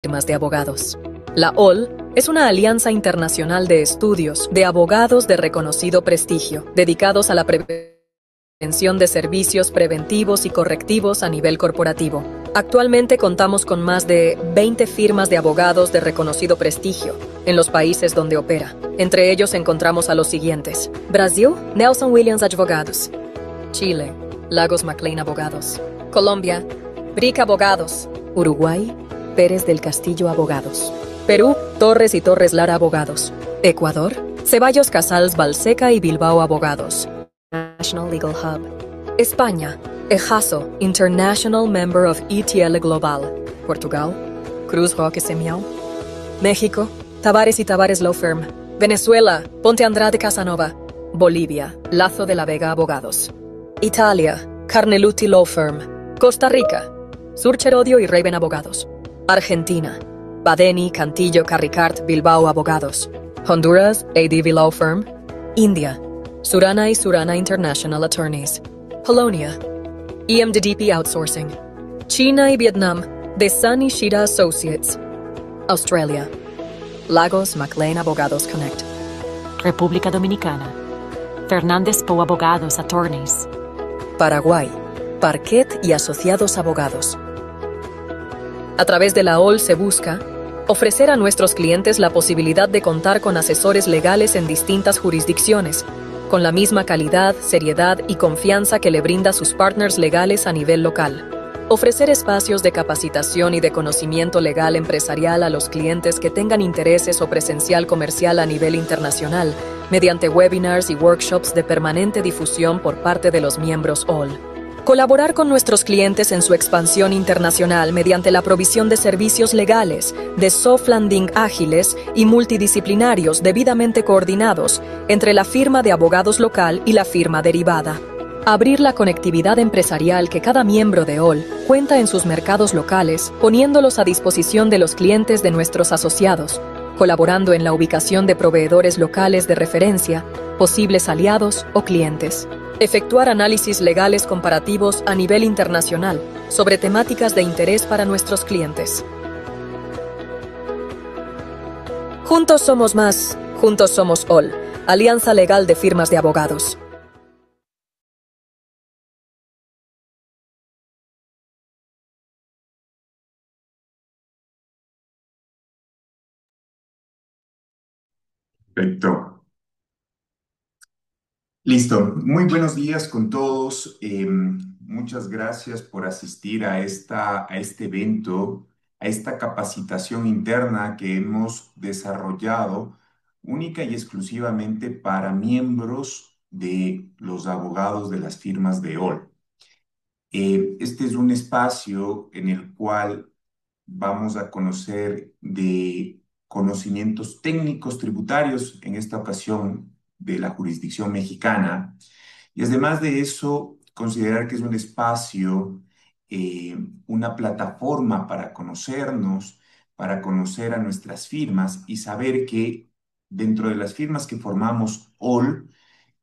firmas de abogados. La OL es una alianza internacional de estudios de abogados de reconocido prestigio, dedicados a la prevención de servicios preventivos y correctivos a nivel corporativo. Actualmente contamos con más de 20 firmas de abogados de reconocido prestigio en los países donde opera. Entre ellos encontramos a los siguientes: Brasil, Nelson Williams Advogados; Chile, Lagos McLean Abogados; Colombia, Brick Abogados; Uruguay, Pérez del Castillo Abogados; Perú, Torres y Torres Lara Abogados; Ecuador, Ceballos Casals Balseca y Bilbao Abogados; National Legal Hub; España, EJASO, International Member of ETL Global; Portugal, Cruz Roque Semiao; México, Tavares y Tavares Law Firm; Venezuela, Ponte Andrade Casanova; Bolivia, Lazo de la Vega Abogados; Italia, Carneluti Law Firm; Costa Rica, Surcher Odio y Raven Abogados; Argentina, Badeni, Cantillo, Carricart, Bilbao Abogados; Honduras, ADV Law Firm; India, Surana y Surana International Attorneys; Polonia, EMDDP Outsourcing; China y Vietnam, Desan y Shida Associates; Australia, Lagos McLean Abogados Connect; República Dominicana, Fernández Poe Abogados Attorneys; Paraguay, Parquet y Asociados Abogados. A través de la OL se busca ofrecer a nuestros clientes la posibilidad de contar con asesores legales en distintas jurisdicciones, con la misma calidad, seriedad y confianza que le brinda sus partners legales a nivel local. Ofrecer espacios de capacitación y de conocimiento legal empresarial a los clientes que tengan intereses o presencial comercial a nivel internacional, mediante webinars y workshops de permanente difusión por parte de los miembros OL. Colaborar con nuestros clientes en su expansión internacional mediante la provisión de servicios legales, de soft landing ágiles y multidisciplinarios debidamente coordinados entre la firma de abogados local y la firma derivada. Abrir la conectividad empresarial que cada miembro de OL cuenta en sus mercados locales, poniéndolos a disposición de los clientes de nuestros asociados, colaborando en la ubicación de proveedores locales de referencia, posibles aliados o clientes. Efectuar análisis legales comparativos a nivel internacional sobre temáticas de interés para nuestros clientes. Juntos somos más, juntos somos OL, Alianza Legal de Firmas de Abogados. Perfecto. Listo. Muy buenos días con todos. Muchas gracias por asistir a este evento, a esta capacitación interna que hemos desarrollado única y exclusivamente para miembros de los abogados de las firmas de OL. Este es un espacio en el cual vamos a conocer de conocimientos técnicos tributarios, en esta ocasión de la jurisdicción mexicana, y además de eso, considerar que es un espacio, una plataforma para conocernos, para conocer a nuestras firmas y saber que dentro de las firmas que formamos OL,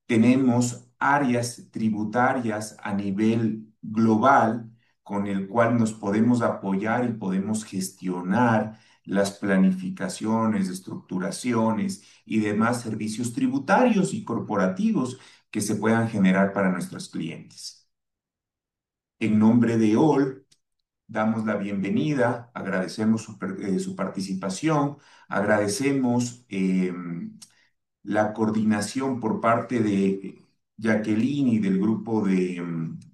tenemos áreas tributarias a nivel global con el cual nos podemos apoyar y podemos gestionar las planificaciones, estructuraciones y demás servicios tributarios y corporativos que se puedan generar para nuestros clientes. En nombre de OL, damos la bienvenida, agradecemos su participación, agradecemos la coordinación por parte de Jacqueline y del grupo de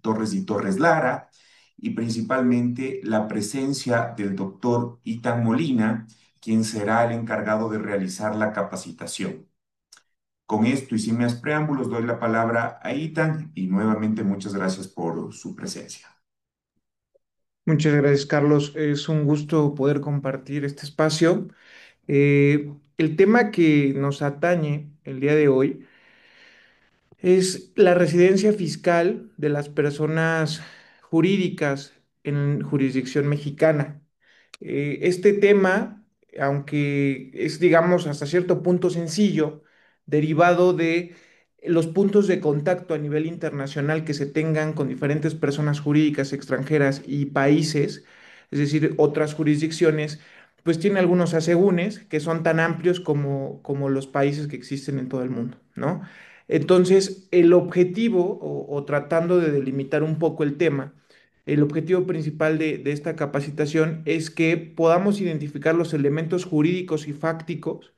Torres y Torres Lara, y principalmente la presencia del doctor Itan Molina, quien será el encargado de realizar la capacitación. Con esto y sin más preámbulos, doy la palabra a Itan y nuevamente muchas gracias por su presencia. Muchas gracias, Carlos. Es un gusto poder compartir este espacio. El tema que nos atañe el día de hoy es la residencia fiscal de las personas jurídicas en jurisdicción mexicana. Este tema, aunque es, digamos, hasta cierto punto sencillo, derivado de los puntos de contacto a nivel internacional que se tengan con diferentes personas jurídicas extranjeras y países, es decir, otras jurisdicciones, pues tiene algunos asegúnes que son tan amplios como los países que existen en todo el mundo, ¿no? Entonces, el objetivo, o tratando de delimitar un poco el tema, el objetivo principal de esta capacitación es que podamos identificar los elementos jurídicos y fácticos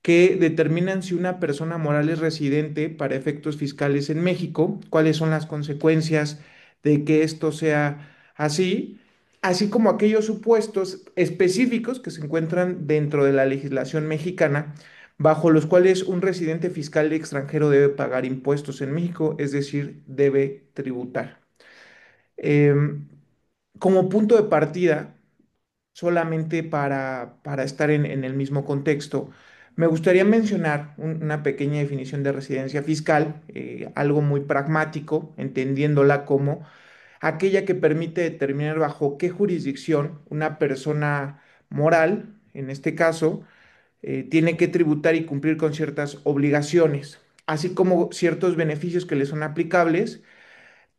que determinan si una persona moral es residente para efectos fiscales en México, cuáles son las consecuencias de que esto sea así, así como aquellos supuestos específicos que se encuentran dentro de la legislación mexicana, bajo los cuales un residente fiscal extranjero debe pagar impuestos en México, es decir, debe tributar. Em, Como punto de partida, solamente para estar en el mismo contexto, me gustaría mencionar una pequeña definición de residencia fiscal, algo muy pragmático, entendiéndola como aquella que permite determinar bajo qué jurisdicción una persona moral, en este caso, tiene que tributar y cumplir con ciertas obligaciones, así como ciertos beneficios que le son aplicables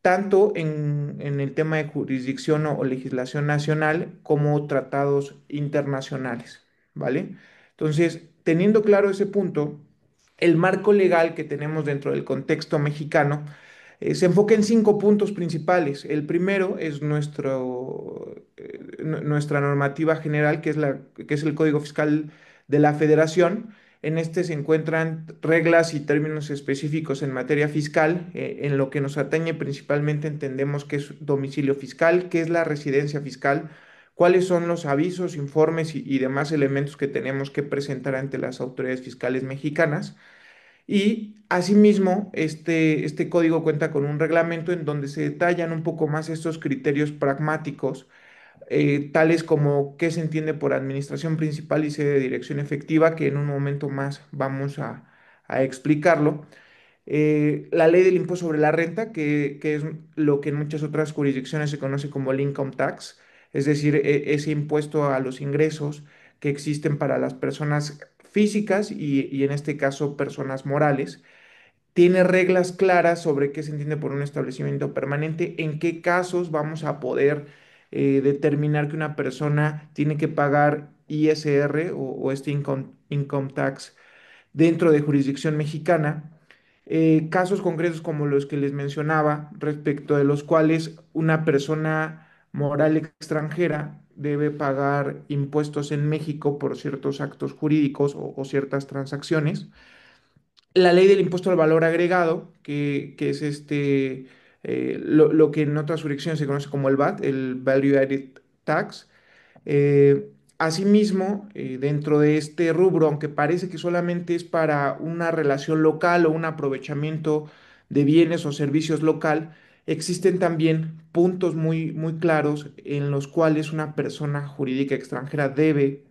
tanto en el tema de jurisdicción o legislación nacional como tratados internacionales, ¿vale? Entonces, teniendo claro ese punto, el marco legal que tenemos dentro del contexto mexicano se enfoca en cinco puntos principales. El primero es nuestra normativa general, que es el Código Fiscal de la Federación. En este se encuentran reglas y términos específicos en materia fiscal. En lo que nos atañe principalmente entendemos qué es domicilio fiscal, qué es la residencia fiscal, cuáles son los avisos, informes y demás elementos que tenemos que presentar ante las autoridades fiscales mexicanas. Y asimismo, este código cuenta con un reglamento en donde se detallan un poco más estos criterios pragmáticos, tales como qué se entiende por administración principal y sede de dirección efectiva, que en un momento más vamos a explicarlo. La ley del impuesto sobre la renta, que es lo que en muchas otras jurisdicciones se conoce como el income tax, es decir, ese impuesto a los ingresos que existen para las personas físicas y en este caso personas morales. Tiene reglas claras sobre qué se entiende por un establecimiento permanente, en qué casos vamos a poder determinar que una persona tiene que pagar ISR o este income tax dentro de jurisdicción mexicana. Casos concretos como los que les mencionaba, respecto de los cuales una persona moral extranjera debe pagar impuestos en México por ciertos actos jurídicos o ciertas transacciones. La ley del impuesto al valor agregado, que es lo que en otras jurisdicciones se conoce como el VAT, el Value Added Tax. Asimismo, dentro de este rubro, aunque parece que solamente es para una relación local o un aprovechamiento de bienes o servicios local, existen también puntos muy claros en los cuales una persona jurídica extranjera debe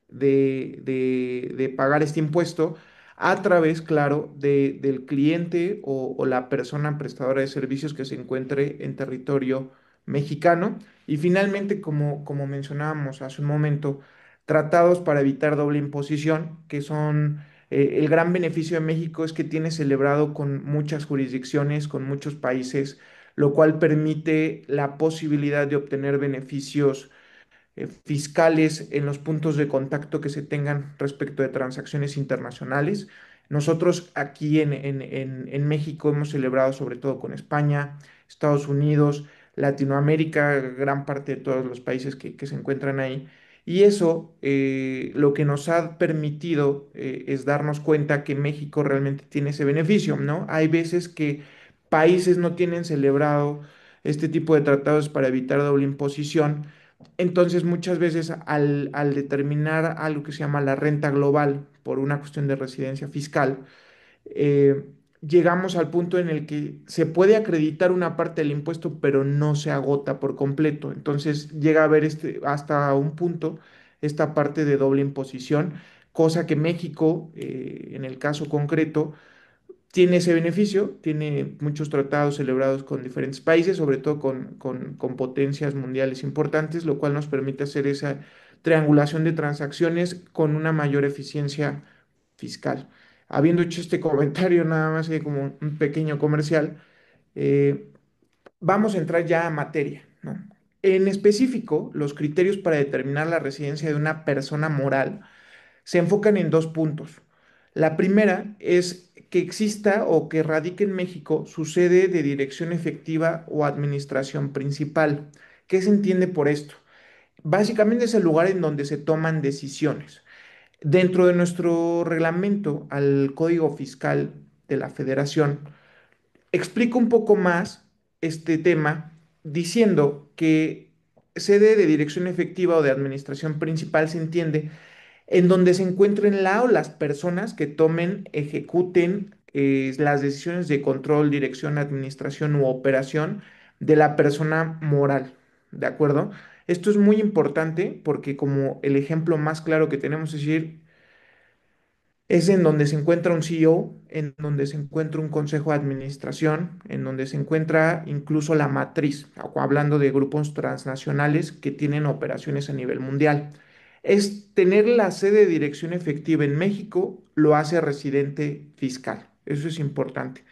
de pagar este impuesto a través, claro, del cliente o la persona prestadora de servicios que se encuentre en territorio mexicano. Y finalmente, como mencionábamos hace un momento, tratados para evitar doble imposición, que son el gran beneficio de México es que tiene celebrado con muchas jurisdicciones, con muchos países, lo cual permite la posibilidad de obtener beneficios fiscales en los puntos de contacto que se tengan respecto de transacciones internacionales. Nosotros aquí en México hemos celebrado sobre todo con España, Estados Unidos, Latinoamérica, gran parte de todos los países que se encuentran ahí. Y eso lo que nos ha permitido es darnos cuenta que México realmente tiene ese beneficio, ¿no? Hay veces que países no tienen celebrado este tipo de tratados para evitar doble imposición, entonces, muchas veces al determinar algo que se llama la renta global por una cuestión de residencia fiscal, eh, llegamos al punto en el que se puede acreditar una parte del impuesto, pero no se agota por completo. Entonces, llega a haber hasta un punto esta parte de doble imposición, cosa que México, en el caso concreto, tiene ese beneficio, tiene muchos tratados celebrados con diferentes países, sobre todo con potencias mundiales importantes, lo cual nos permite hacer esa triangulación de transacciones con una mayor eficiencia fiscal. Habiendo hecho este comentario, nada más que como un pequeño comercial, eh, vamos a entrar ya a materia, ¿no? En específico, los criterios para determinar la residencia de una persona moral se enfocan en dos puntos. La primera es que exista o que radique en México su sede de dirección efectiva o administración principal. ¿Qué se entiende por esto? Básicamente es el lugar en donde se toman decisiones. Dentro de nuestro reglamento al Código Fiscal de la Federación, explico un poco más este tema diciendo que sede de dirección efectiva o de administración principal se entiende en donde se encuentren la o las personas que tomen, ejecuten las decisiones de control, dirección, administración u operación de la persona moral, ¿de acuerdo? Esto es muy importante porque como el ejemplo más claro que tenemos es decir, es en donde se encuentra un CEO, en donde se encuentra un consejo de administración, en donde se encuentra incluso la matriz, hablando de grupos transnacionales que tienen operaciones a nivel mundial. Es tener la sede de dirección efectiva en México, lo hace residente fiscal. Eso es importante.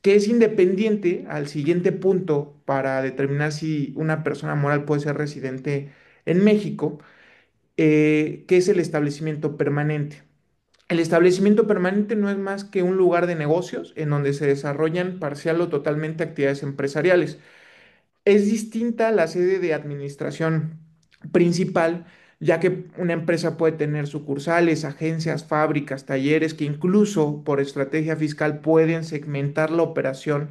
Que es independiente al siguiente punto para determinar si una persona moral puede ser residente en México, que es el establecimiento permanente. El establecimiento permanente no es más que un lugar de negocios en donde se desarrollan parcial o totalmente actividades empresariales. Es distinta a la sede de administración principal, ya que una empresa puede tener sucursales, agencias, fábricas, talleres, que incluso por estrategia fiscal pueden segmentar la operación.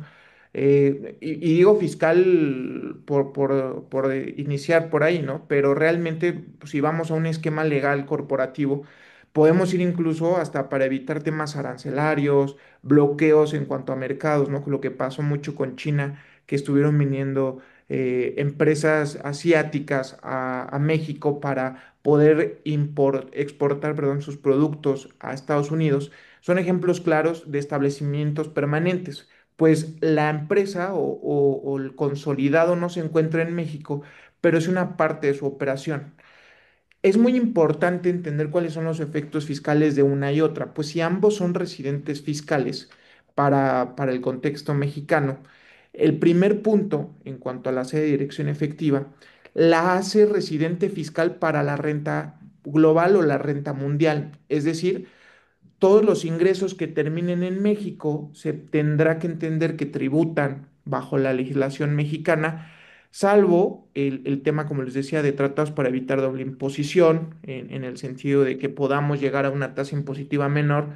Y digo fiscal por iniciar por ahí, ¿no? Pero realmente, pues, si vamos a un esquema legal corporativo, podemos ir incluso hasta para evitar temas arancelarios, bloqueos en cuanto a mercados, ¿no? Lo que pasó mucho con China, que estuvieron viniendo empresas asiáticas a México para poder exportar, perdón, sus productos a Estados Unidos, son ejemplos claros de establecimientos permanentes. Pues la empresa o el consolidado no se encuentra en México, pero es una parte de su operación. Es muy importante entender cuáles son los efectos fiscales de una y otra, pues si ambos son residentes fiscales para el contexto mexicano, el primer punto en cuanto a la sede de dirección efectiva la hace residente fiscal para la renta global o la renta mundial, es decir, todos los ingresos que terminen en México se tendrá que entender que tributan bajo la legislación mexicana, salvo el tema, como les decía, de tratados para evitar doble imposición, en el sentido de que podamos llegar a una tasa impositiva menor,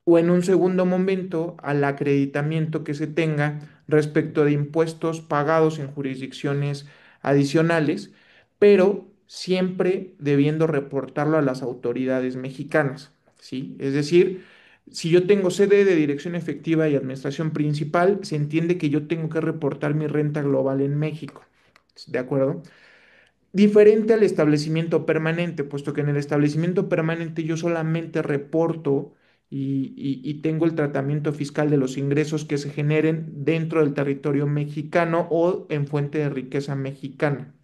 o en un segundo momento al acreditamiento que se tenga respecto de impuestos pagados en jurisdicciones adicionales, pero siempre debiendo reportarlo a las autoridades mexicanas. ¿Sí? Es decir, si yo tengo sede de dirección efectiva y administración principal, se entiende que yo tengo que reportar mi renta global en México, ¿de acuerdo? Diferente al establecimiento permanente, puesto que en el establecimiento permanente yo solamente reporto y tengo el tratamiento fiscal de los ingresos que se generen dentro del territorio mexicano o en fuente de riqueza mexicana.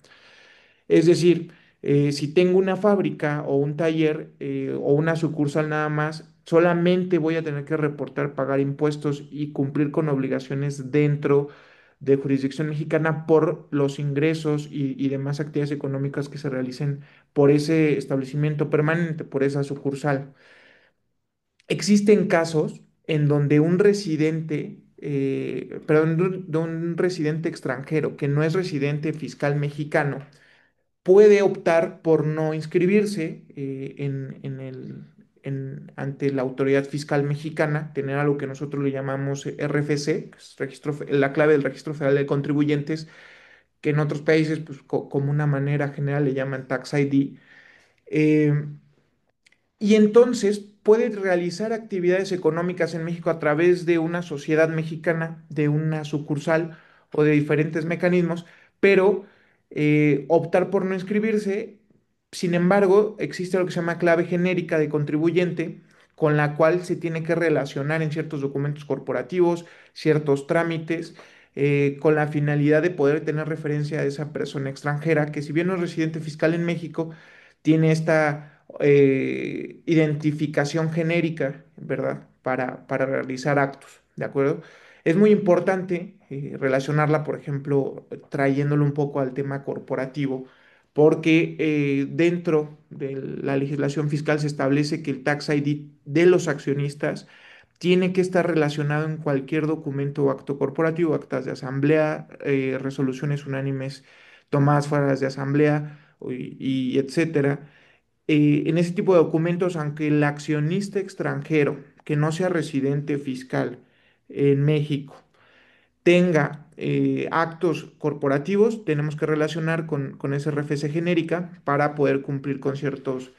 Es decir, si tengo una fábrica o un taller o una sucursal nada más, solamente voy a tener que reportar, pagar impuestos y cumplir con obligaciones dentro de jurisdicción mexicana por los ingresos y demás actividades económicas que se realicen por ese establecimiento permanente, por esa sucursal. Existen casos en donde un residente, perdón, de un residente extranjero que no es residente fiscal mexicano, puede optar por no inscribirse ante la autoridad fiscal mexicana, tener algo que nosotros le llamamos RFC, que es la clave del Registro Federal de Contribuyentes, que en otros países, pues, como una manera general le llaman Tax ID. eh, y entonces puede realizar actividades económicas en México a través de una sociedad mexicana, de una sucursal o de diferentes mecanismos, pero optar por no inscribirse. Sin embargo, existe lo que se llama clave genérica de contribuyente, con la cual se tiene que relacionar en ciertos documentos corporativos, ciertos trámites, con la finalidad de poder tener referencia a esa persona extranjera que, si bien no es residente fiscal en México, tiene esta identificación genérica, ¿verdad? Para realizar actos, ¿de acuerdo? Es muy importante relacionarla, por ejemplo, trayéndolo un poco al tema corporativo, porque dentro de la legislación fiscal se establece que el Tax ID de los accionistas tiene que estar relacionado en cualquier documento o acto corporativo, actas de asamblea, resoluciones unánimes tomadas fuera de asamblea y etcétera. En ese tipo de documentos, aunque el accionista extranjero que no sea residente fiscal en México tenga actos corporativos, tenemos que relacionar con esa RFC genérica para poder cumplir con ciertas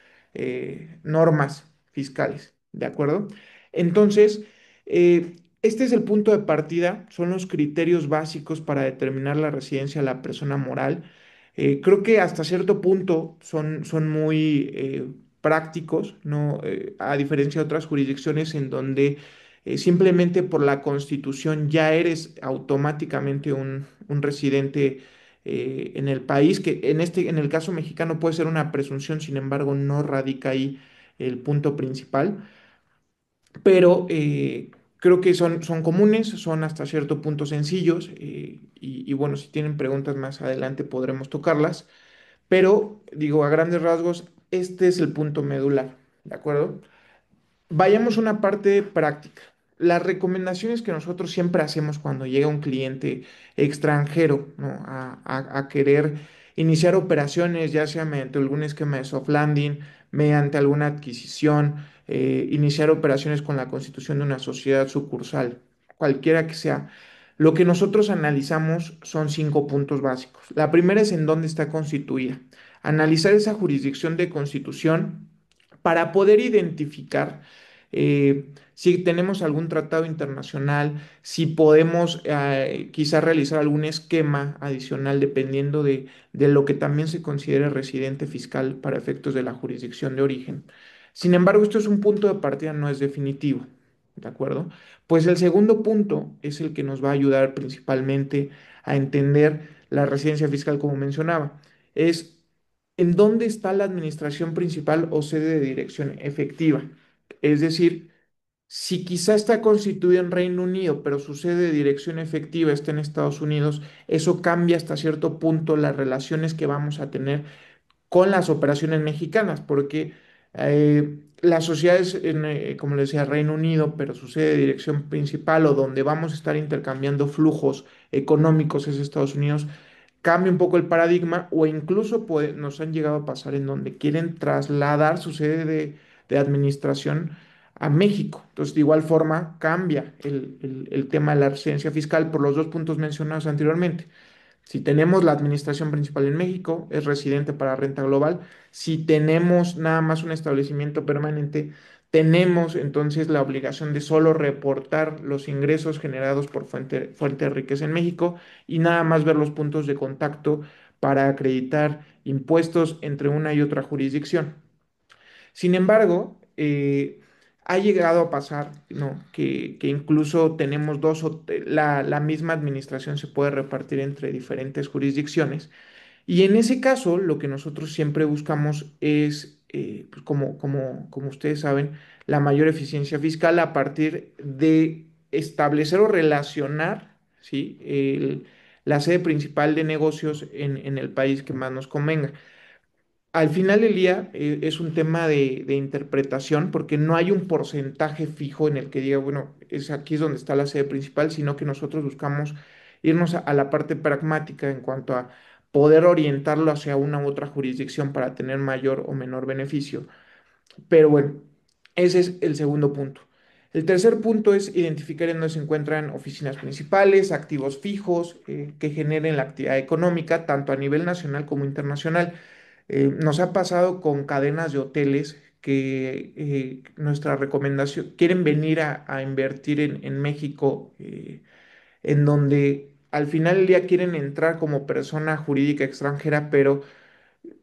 normas fiscales, ¿de acuerdo? Entonces, este es el punto de partida, son los criterios básicos para determinar la residencia de la persona moral. Creo que hasta cierto punto son muy prácticos, ¿no? A diferencia de otras jurisdicciones en donde simplemente por la Constitución ya eres automáticamente un residente en el país, que en el caso mexicano puede ser una presunción, sin embargo, no radica ahí el punto principal, pero creo que son comunes, son hasta cierto punto sencillos, y bueno, si tienen preguntas más adelante podremos tocarlas, pero digo, a grandes rasgos, este es el punto medular, ¿de acuerdo? Vayamos a una parte práctica. Las recomendaciones que nosotros siempre hacemos cuando llega un cliente extranjero, ¿no? a querer iniciar operaciones, ya sea mediante algún esquema de soft landing, mediante alguna adquisición, iniciar operaciones con la constitución de una sociedad sucursal, cualquiera que sea. Lo que nosotros analizamos son 5 puntos básicos. La primera es en dónde está constituida. Analizar esa jurisdicción de constitución para poder identificar si tenemos algún tratado internacional, si podemos quizás realizar algún esquema adicional dependiendo de lo que también se considere residente fiscal para efectos de la jurisdicción de origen. Sin embargo, esto es un punto de partida, no es definitivo, ¿de acuerdo? Pues el segundo punto es el que nos va a ayudar principalmente a entender la residencia fiscal, como mencionaba. Es en dónde está la administración principal o sede de dirección efectiva. Es decir, si quizá está constituida en Reino Unido, pero su sede de dirección efectiva está en Estados Unidos, eso cambia hasta cierto punto las relaciones que vamos a tener con las operaciones mexicanas, porque las sociedades, como les decía, Reino Unido, pero su sede de dirección principal o donde vamos a estar intercambiando flujos económicos es Estados Unidos, cambia un poco el paradigma o incluso nos han llegado a pasar en donde quieren trasladar su sede de administración a México. Entonces, de igual forma, cambia el tema de la residencia fiscal por los 2 puntos mencionados anteriormente. Si tenemos la administración principal en México, es residente para renta global. Si tenemos nada más un establecimiento permanente, tenemos entonces la obligación de solo reportar los ingresos generados por fuente de riqueza en México y nada más ver los puntos de contacto para acreditar impuestos entre una y otra jurisdicción. Sin embargo, ha llegado a pasar, ¿no? que incluso tenemos la misma administración se puede repartir entre diferentes jurisdicciones. Y en ese caso, lo que nosotros siempre buscamos es, pues como ustedes saben, la mayor eficiencia fiscal a partir de establecer o relacionar, ¿sí? La sede principal de negocios en el país que más nos convenga. Al final del día es un tema de interpretación porque no hay un porcentaje fijo en el que diga, bueno, aquí es donde está la sede principal, sino que nosotros buscamos irnos a la parte pragmática en cuanto a poder orientarlo hacia una u otra jurisdicción para tener mayor o menor beneficio. Pero bueno, ese es el segundo punto. El tercer punto es identificar en dónde se encuentran oficinas principales, activos fijos que generen la actividad económica, tanto a nivel nacional como internacional. Nos ha pasado con cadenas de hoteles que nuestra recomendación, quieren venir a invertir en México, en donde al final del día quieren entrar como persona jurídica extranjera, pero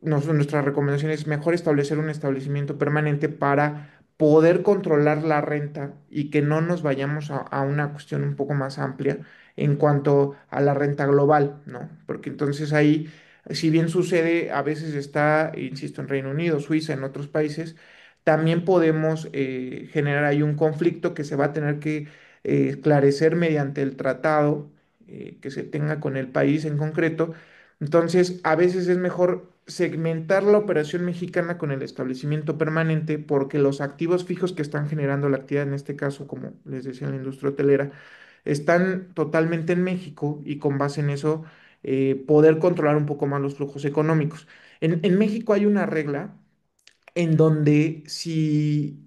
nuestra recomendación es mejor establecer un establecimiento permanente para poder controlar la renta y que no nos vayamos a una cuestión un poco más amplia en cuanto a la renta global, ¿no? Porque entonces ahí, si bien sucede, a veces está, insisto, en Reino Unido, Suiza, en otros países, también podemos generar ahí un conflicto que se va a tener que esclarecer mediante el tratado que se tenga con el país en concreto. Entonces, a veces es mejor segmentar la operación mexicana con el establecimiento permanente porque los activos fijos que están generando la actividad, en este caso, como les decía, en la industria hotelera, están totalmente en México y con base en eso poder controlar un poco más los flujos económicos. En México hay una regla en donde si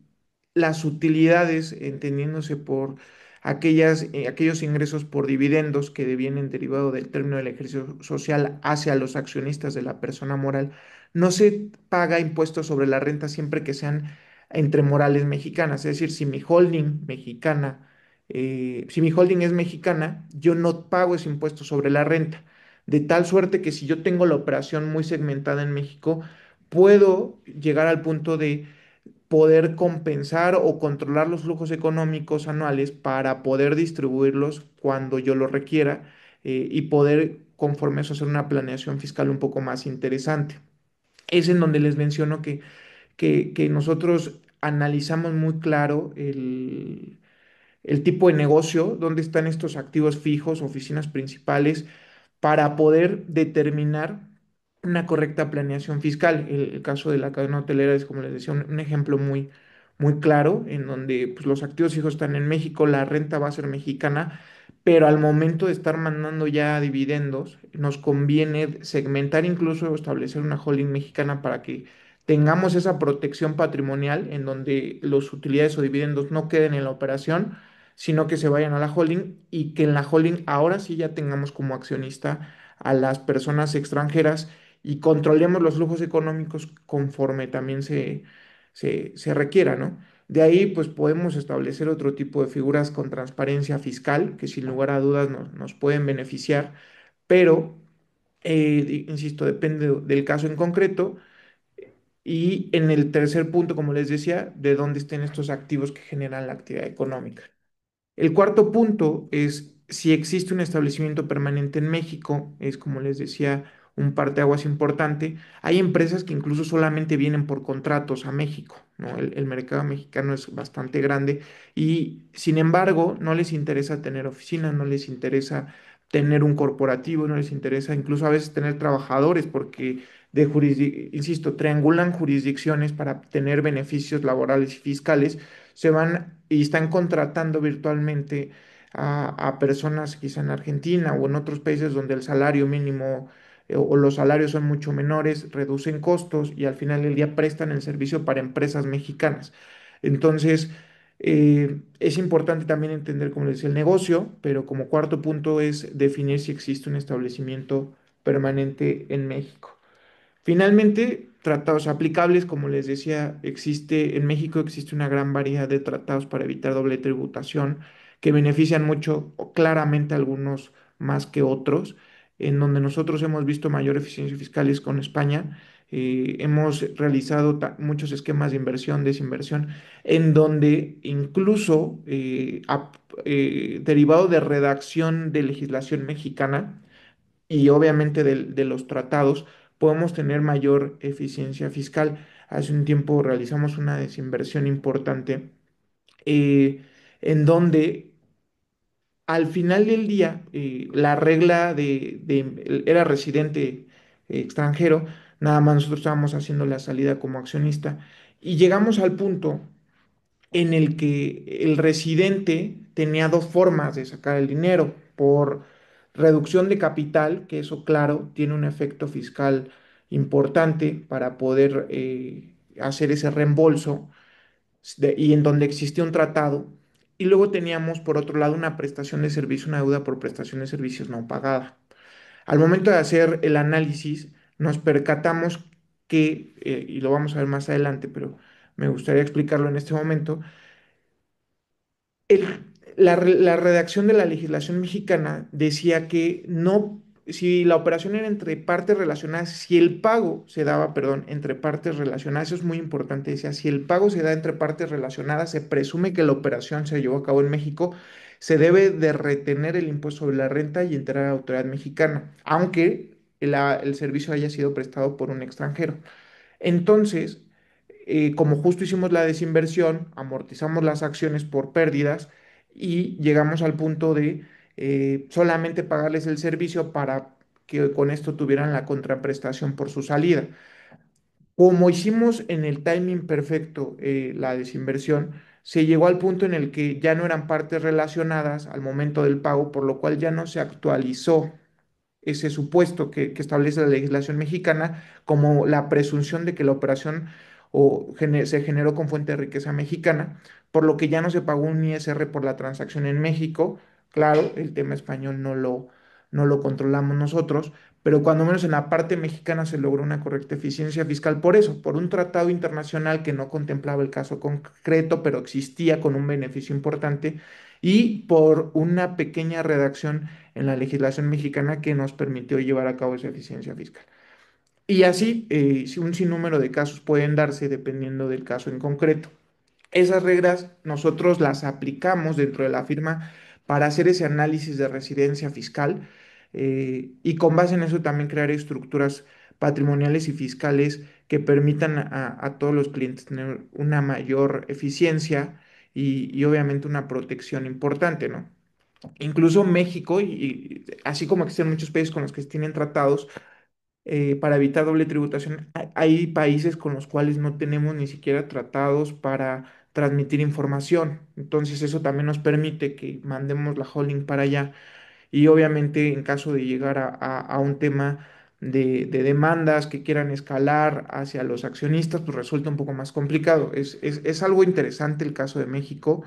las utilidades, entendiéndose por aquellos ingresos por dividendos que devienen derivado del término del ejercicio social hacia los accionistas de la persona moral, no se paga impuestos sobre la renta siempre que sean entre morales mexicanas. Es decir, si mi holding es mexicana, yo no pago ese impuesto sobre la renta. De tal suerte que si yo tengo la operación muy segmentada en México, puedo llegar al punto de poder compensar o controlar los flujos económicos anuales para poder distribuirlos cuando yo lo requiera y poder, conforme a eso, hacer una planeación fiscal un poco más interesante. Es en donde les menciono que nosotros analizamos muy claro el tipo de negocio, dónde están estos activos fijos, oficinas principales, para poder determinar una correcta planeación fiscal. El caso de la cadena hotelera es, como les decía, un ejemplo muy claro, en donde pues, los activos fijos están en México, la renta va a ser mexicana, pero al momento de estar mandando ya dividendos, nos conviene segmentar, incluso establecer una holding mexicana para que tengamos esa protección patrimonial en donde las utilidades o dividendos no queden en la operación, sino que se vayan a la holding y que en la holding ahora sí ya tengamos como accionista a las personas extranjeras y controlemos los flujos económicos conforme también se requiera, ¿no? De ahí, pues podemos establecer otro tipo de figuras con transparencia fiscal que sin lugar a dudas nos pueden beneficiar, pero, insisto, depende del caso en concreto. Y en el tercer punto, como les decía, de dónde estén estos activos que generan la actividad económica. El cuarto punto es si existe un establecimiento permanente en México, es como les decía, un parteaguas importante. Hay empresas que incluso solamente vienen por contratos a México, ¿no? El mercado mexicano es bastante grande y sin embargo no les interesa tener oficinas, no les interesa tener un corporativo, no les interesa incluso a veces tener trabajadores porque insisto, triangulan jurisdicciones para tener beneficios laborales y fiscales, se van y están contratando virtualmente a personas quizá en Argentina o en otros países donde el salario mínimo o los salarios son mucho menores, reducen costos y al final del día prestan el servicio para empresas mexicanas. Entonces, es importante también entender, como les decía, el negocio, pero como cuarto punto es definir si existe un establecimiento permanente en México. Finalmente, tratados aplicables, como les decía, en México existe una gran variedad de tratados para evitar doble tributación que benefician mucho, o claramente algunos más que otros, en donde nosotros hemos visto mayor eficiencia fiscal es con España. Hemos realizado muchos esquemas de inversión, desinversión, en donde incluso derivado de redacción de legislación mexicana, y obviamente de los tratados, podemos tener mayor eficiencia fiscal. Hace un tiempo realizamos una desinversión importante eh, en donde al final del día la regla era residente extranjero, nada más nosotros estábamos haciendo la salida como accionista y llegamos al punto en el que el residente tenía dos formas de sacar el dinero, por reducción de capital, que eso claro tiene un efecto fiscal importante para poder hacer ese reembolso y en donde existía un tratado. Y luego teníamos por otro lado una prestación de servicio, una deuda por prestación de servicios no pagada. Al momento de hacer el análisis, nos percatamos y lo vamos a ver más adelante, pero me gustaría explicarlo en este momento, la redacción de la legislación mexicana decía que no, si la operación era entre partes relacionadas, si el pago se daba, perdón, entre partes relacionadas, eso es muy importante, decía, si el pago se da entre partes relacionadas, se presume que la operación se llevó a cabo en México, se debe de retener el impuesto sobre la renta y enterar a la autoridad mexicana, aunque el servicio haya sido prestado por un extranjero. Entonces, como justo hicimos la desinversión, amortizamos las acciones por pérdidas, y llegamos al punto de solamente pagarles el servicio para que con esto tuvieran la contraprestación por su salida. Como hicimos en el timing perfecto la desinversión, se llegó al punto en el que ya no eran partes relacionadas al momento del pago, por lo cual ya no se actualizó ese supuesto que establece la legislación mexicana como la presunción de que la operación se generó con fuente de riqueza mexicana, por lo que ya no se pagó un ISR por la transacción en México. Claro, el tema español no lo controlamos nosotros, pero cuando menos en la parte mexicana se logró una correcta eficiencia fiscal por eso, por un tratado internacional que no contemplaba el caso concreto, pero existía con un beneficio importante, y por una pequeña redacción en la legislación mexicana que nos permitió llevar a cabo esa eficiencia fiscal. Y así, un sinnúmero de casos pueden darse dependiendo del caso en concreto. Esas reglas nosotros las aplicamos dentro de la firma para hacer ese análisis de residencia fiscal, y con base en eso también crear estructuras patrimoniales y fiscales que permitan a todos los clientes tener una mayor eficiencia y obviamente una protección importante, ¿no? Incluso México, y así como existen muchos países con los que se tienen tratados para evitar doble tributación, hay países con los cuales no tenemos ni siquiera tratados para transmitir información. Entonces eso también nos permite que mandemos la holding para allá, y obviamente en caso de llegar a un tema de demandas que quieran escalar hacia los accionistas, pues resulta un poco más complicado. Es algo interesante el caso de México,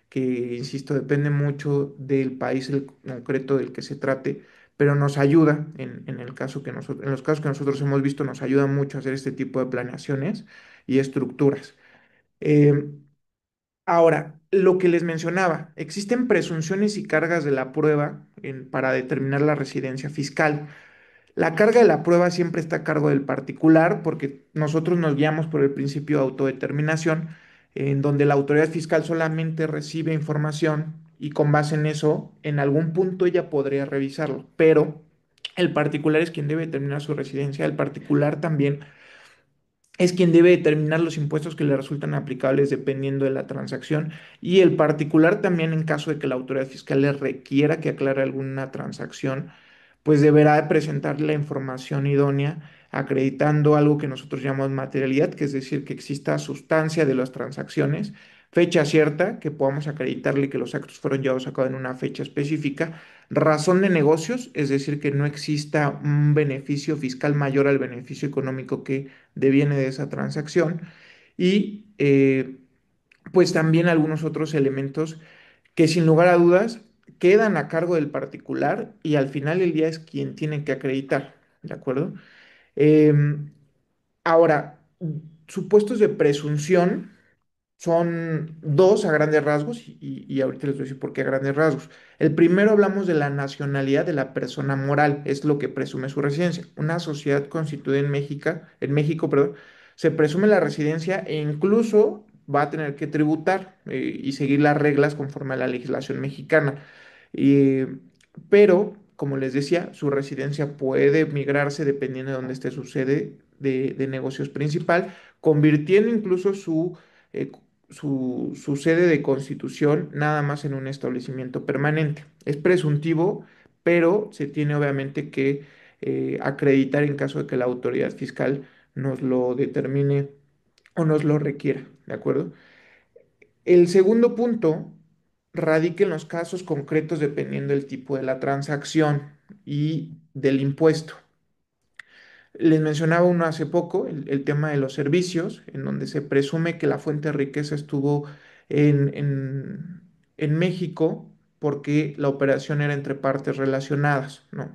que, insisto, depende mucho del país el concreto del que se trate, pero nos ayuda en el caso que en los casos que nosotros hemos visto, nos ayuda mucho a hacer este tipo de planeaciones y estructuras. Eh, Ahora, lo que les mencionaba, existen presunciones y cargas de la prueba para determinar la residencia fiscal. La carga de la prueba siempre está a cargo del particular, porque nosotros nos guiamos por el principio de autodeterminación, en donde la autoridad fiscal solamente recibe información y con base en eso, en algún punto ella podría revisarlo, pero el particular es quien debe determinar su residencia. El particular también es quien debe determinar los impuestos que le resultan aplicables dependiendo de la transacción, y el particular también, en caso de que la autoridad fiscal le requiera que aclare alguna transacción, pues deberá de presentar la información idónea, acreditando algo que nosotros llamamos materialidad, que es decir, que exista sustancia de las transacciones, fecha cierta, que podamos acreditarle que los actos fueron llevados a cabo en una fecha específica, razón de negocios, es decir, que no exista un beneficio fiscal mayor al beneficio económico que deviene de esa transacción, y pues también algunos otros elementos que sin lugar a dudas quedan a cargo del particular, y al final del día es quien tiene que acreditar, ¿de acuerdo? Em, Ahora, supuestos de presunción son dos a grandes rasgos, y ahorita les voy a decir por qué a grandes rasgos. El primero, hablamos de la nacionalidad de la persona moral, es lo que presume su residencia. Una sociedad constituida en México, perdón, se presume la residencia e incluso va a tener que tributar y seguir las reglas conforme a la legislación mexicana. Y- pero, como les decía, su residencia puede migrarse dependiendo de dónde esté su sede de negocios principal, convirtiendo incluso eh, su sede de constitución nada más en un establecimiento permanente. Es presuntivo, pero se tiene obviamente que acreditar en caso de que la autoridad fiscal nos lo determine o nos lo requiera, ¿de acuerdo? El segundo punto radica en los casos concretos dependiendo del tipo de la transacción y del impuesto. Les mencionaba uno hace poco, el tema de los servicios, en donde se presume que la fuente de riqueza estuvo en, en- en México porque la operación era entre partes relacionadas, ¿no?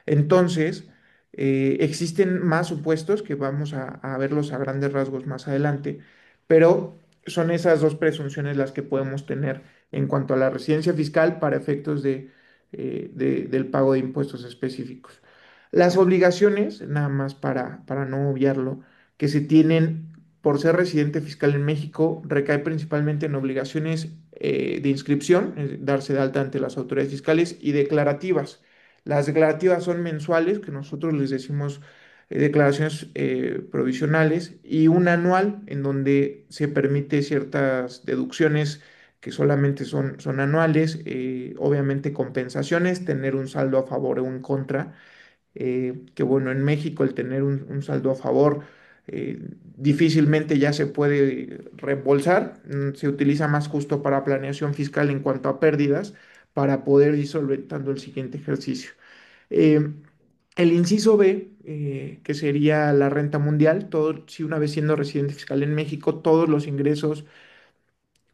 Entonces, existen más supuestos que vamos a verlos a grandes rasgos más adelante, pero son esas dos presunciones las que podemos tener en cuanto a la residencia fiscal para efectos del pago de impuestos específicos. Las obligaciones, nada más para no obviarlo, que se tienen por ser residente fiscal en México, recae principalmente en obligaciones de inscripción, darse de alta ante las autoridades fiscales, y declarativas. Las declarativas son mensuales, que nosotros les decimos declaraciones provisionales, y una anual, en donde se permite ciertas deducciones que solamente son anuales, obviamente compensaciones, tener un saldo a favor o en contra, que bueno, en México el tener un saldo a favor eh, difícilmente ya se puede reembolsar, se utiliza más justo para planeación fiscal en cuanto a pérdidas, para poder ir solventando el siguiente ejercicio. Eh, el inciso B, que sería la renta mundial, todo, si una vez siendo residente fiscal en México, todos los ingresos,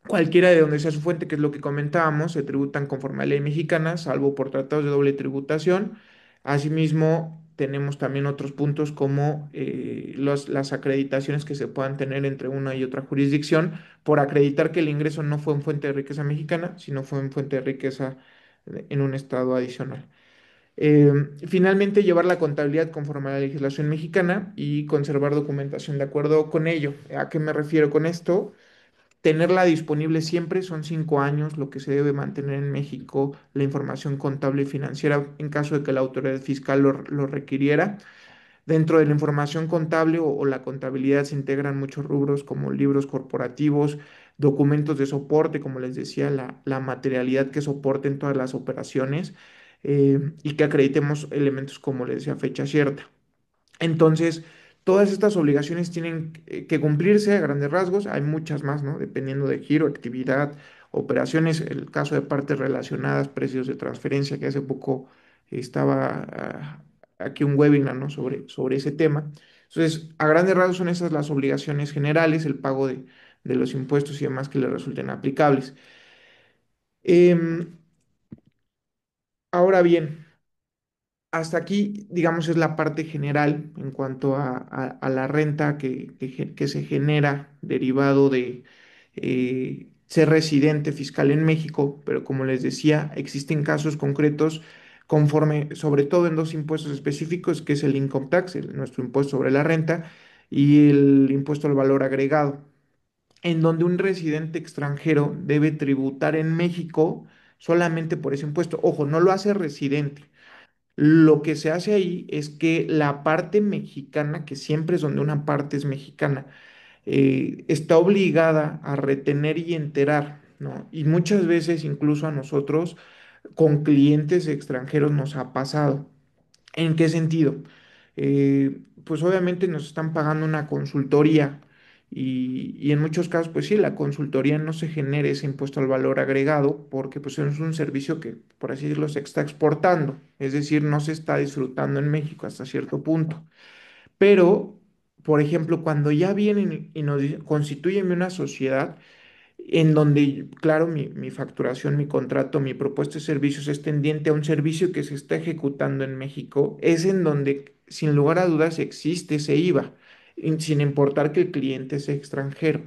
cualquiera de donde sea su fuente, que es lo que comentábamos, se tributan conforme a ley mexicana, salvo por tratados de doble tributación. Asimismo, tenemos también otros puntos como las acreditaciones que se puedan tener entre una y otra jurisdicción por acreditar que el ingreso no fue en fuente de riqueza mexicana, sino fue en fuente de riqueza en un estado adicional. Finalmente, llevar la contabilidad conforme a la legislación mexicana y conservar documentación de acuerdo con ello. ¿A qué me refiero con esto? Tenerla disponible siempre, son 5 años lo que se debe mantener en México la información contable y financiera en caso de que la autoridad fiscal lo requiriera. Dentro de la información contable o la contabilidad se integran muchos rubros como libros corporativos, documentos de soporte, como les decía, la materialidad que soporten todas las operaciones y que acreditemos elementos como les decía, fecha cierta. Entonces, todas estas obligaciones tienen que cumplirse a grandes rasgos. Hay muchas más, ¿no? Dependiendo de giro, actividad, operaciones, el caso de partes relacionadas, precios de transferencia, que hace poco estaba aquí un webinar, ¿no? sobre ese tema. Entonces, a grandes rasgos son esas las obligaciones generales, el pago de los impuestos y demás que le resulten aplicables. Em, Ahora bien, hasta aquí, digamos, es la parte general en cuanto a la renta que se genera derivado de ser residente fiscal en México, pero como les decía, existen casos concretos conforme, sobre todo en dos impuestos específicos, que es el income tax, nuestro impuesto sobre la renta, y el impuesto al valor agregado, en donde un residente extranjero debe tributar en México solamente por ese impuesto. Ojo, no lo hace residente. Lo que se hace ahí es que la parte mexicana, que siempre es donde una parte es mexicana, está obligada a retener y enterar, ¿no? Y muchas veces incluso a nosotros con clientes extranjeros nos ha pasado. ¿En qué sentido? Pues obviamente nos están pagando una consultoría y en muchos casos, pues sí, la consultoría no se genera ese impuesto al valor agregado porque pues es un servicio que, por así decirlo, se está exportando, es decir, no se está disfrutando en México hasta cierto punto. Pero, por ejemplo, cuando ya vienen y nos dicen, constitúyeme una sociedad, en donde, claro, mi facturación, mi contrato, mi propuesta de servicios es tendiente a un servicio que se está ejecutando en México, es en donde, sin lugar a dudas, existe ese IVA, sin importar que el cliente sea extranjero.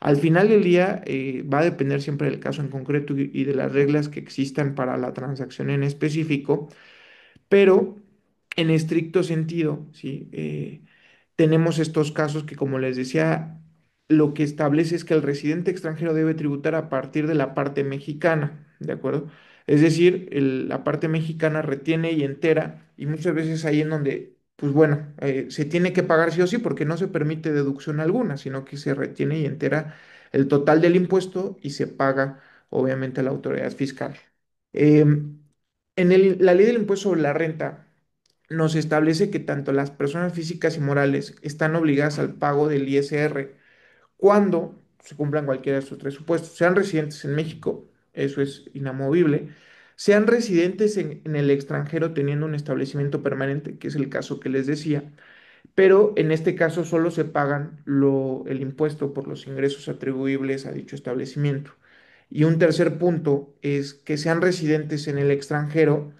Al final del día, va a depender siempre del caso en concreto y de las reglas que existan para la transacción en específico, pero en estricto sentido, ¿sí? Tenemos estos casos que, como les decía, lo que establece es que el residente extranjero debe tributar a partir de la parte mexicana, ¿de acuerdo? Es decir, la parte mexicana retiene y entera, y muchas veces ahí en donde, pues bueno, se tiene que pagar sí o sí, porque no se permite deducción alguna, sino que se retiene y entera el total del impuesto y se paga, obviamente, a la autoridad fiscal. Em, la ley del impuesto sobre la renta nos establece que tanto las personas físicas y morales están obligadas al pago del ISR cuando se cumplan cualquiera de sus tres supuestos, sean residentes en México, eso es inamovible, sean residentes en el extranjero teniendo un establecimiento permanente, que es el caso que les decía, pero en este caso solo se pagan el impuesto por los ingresos atribuibles a dicho establecimiento. Y un tercer punto es que sean residentes en el extranjero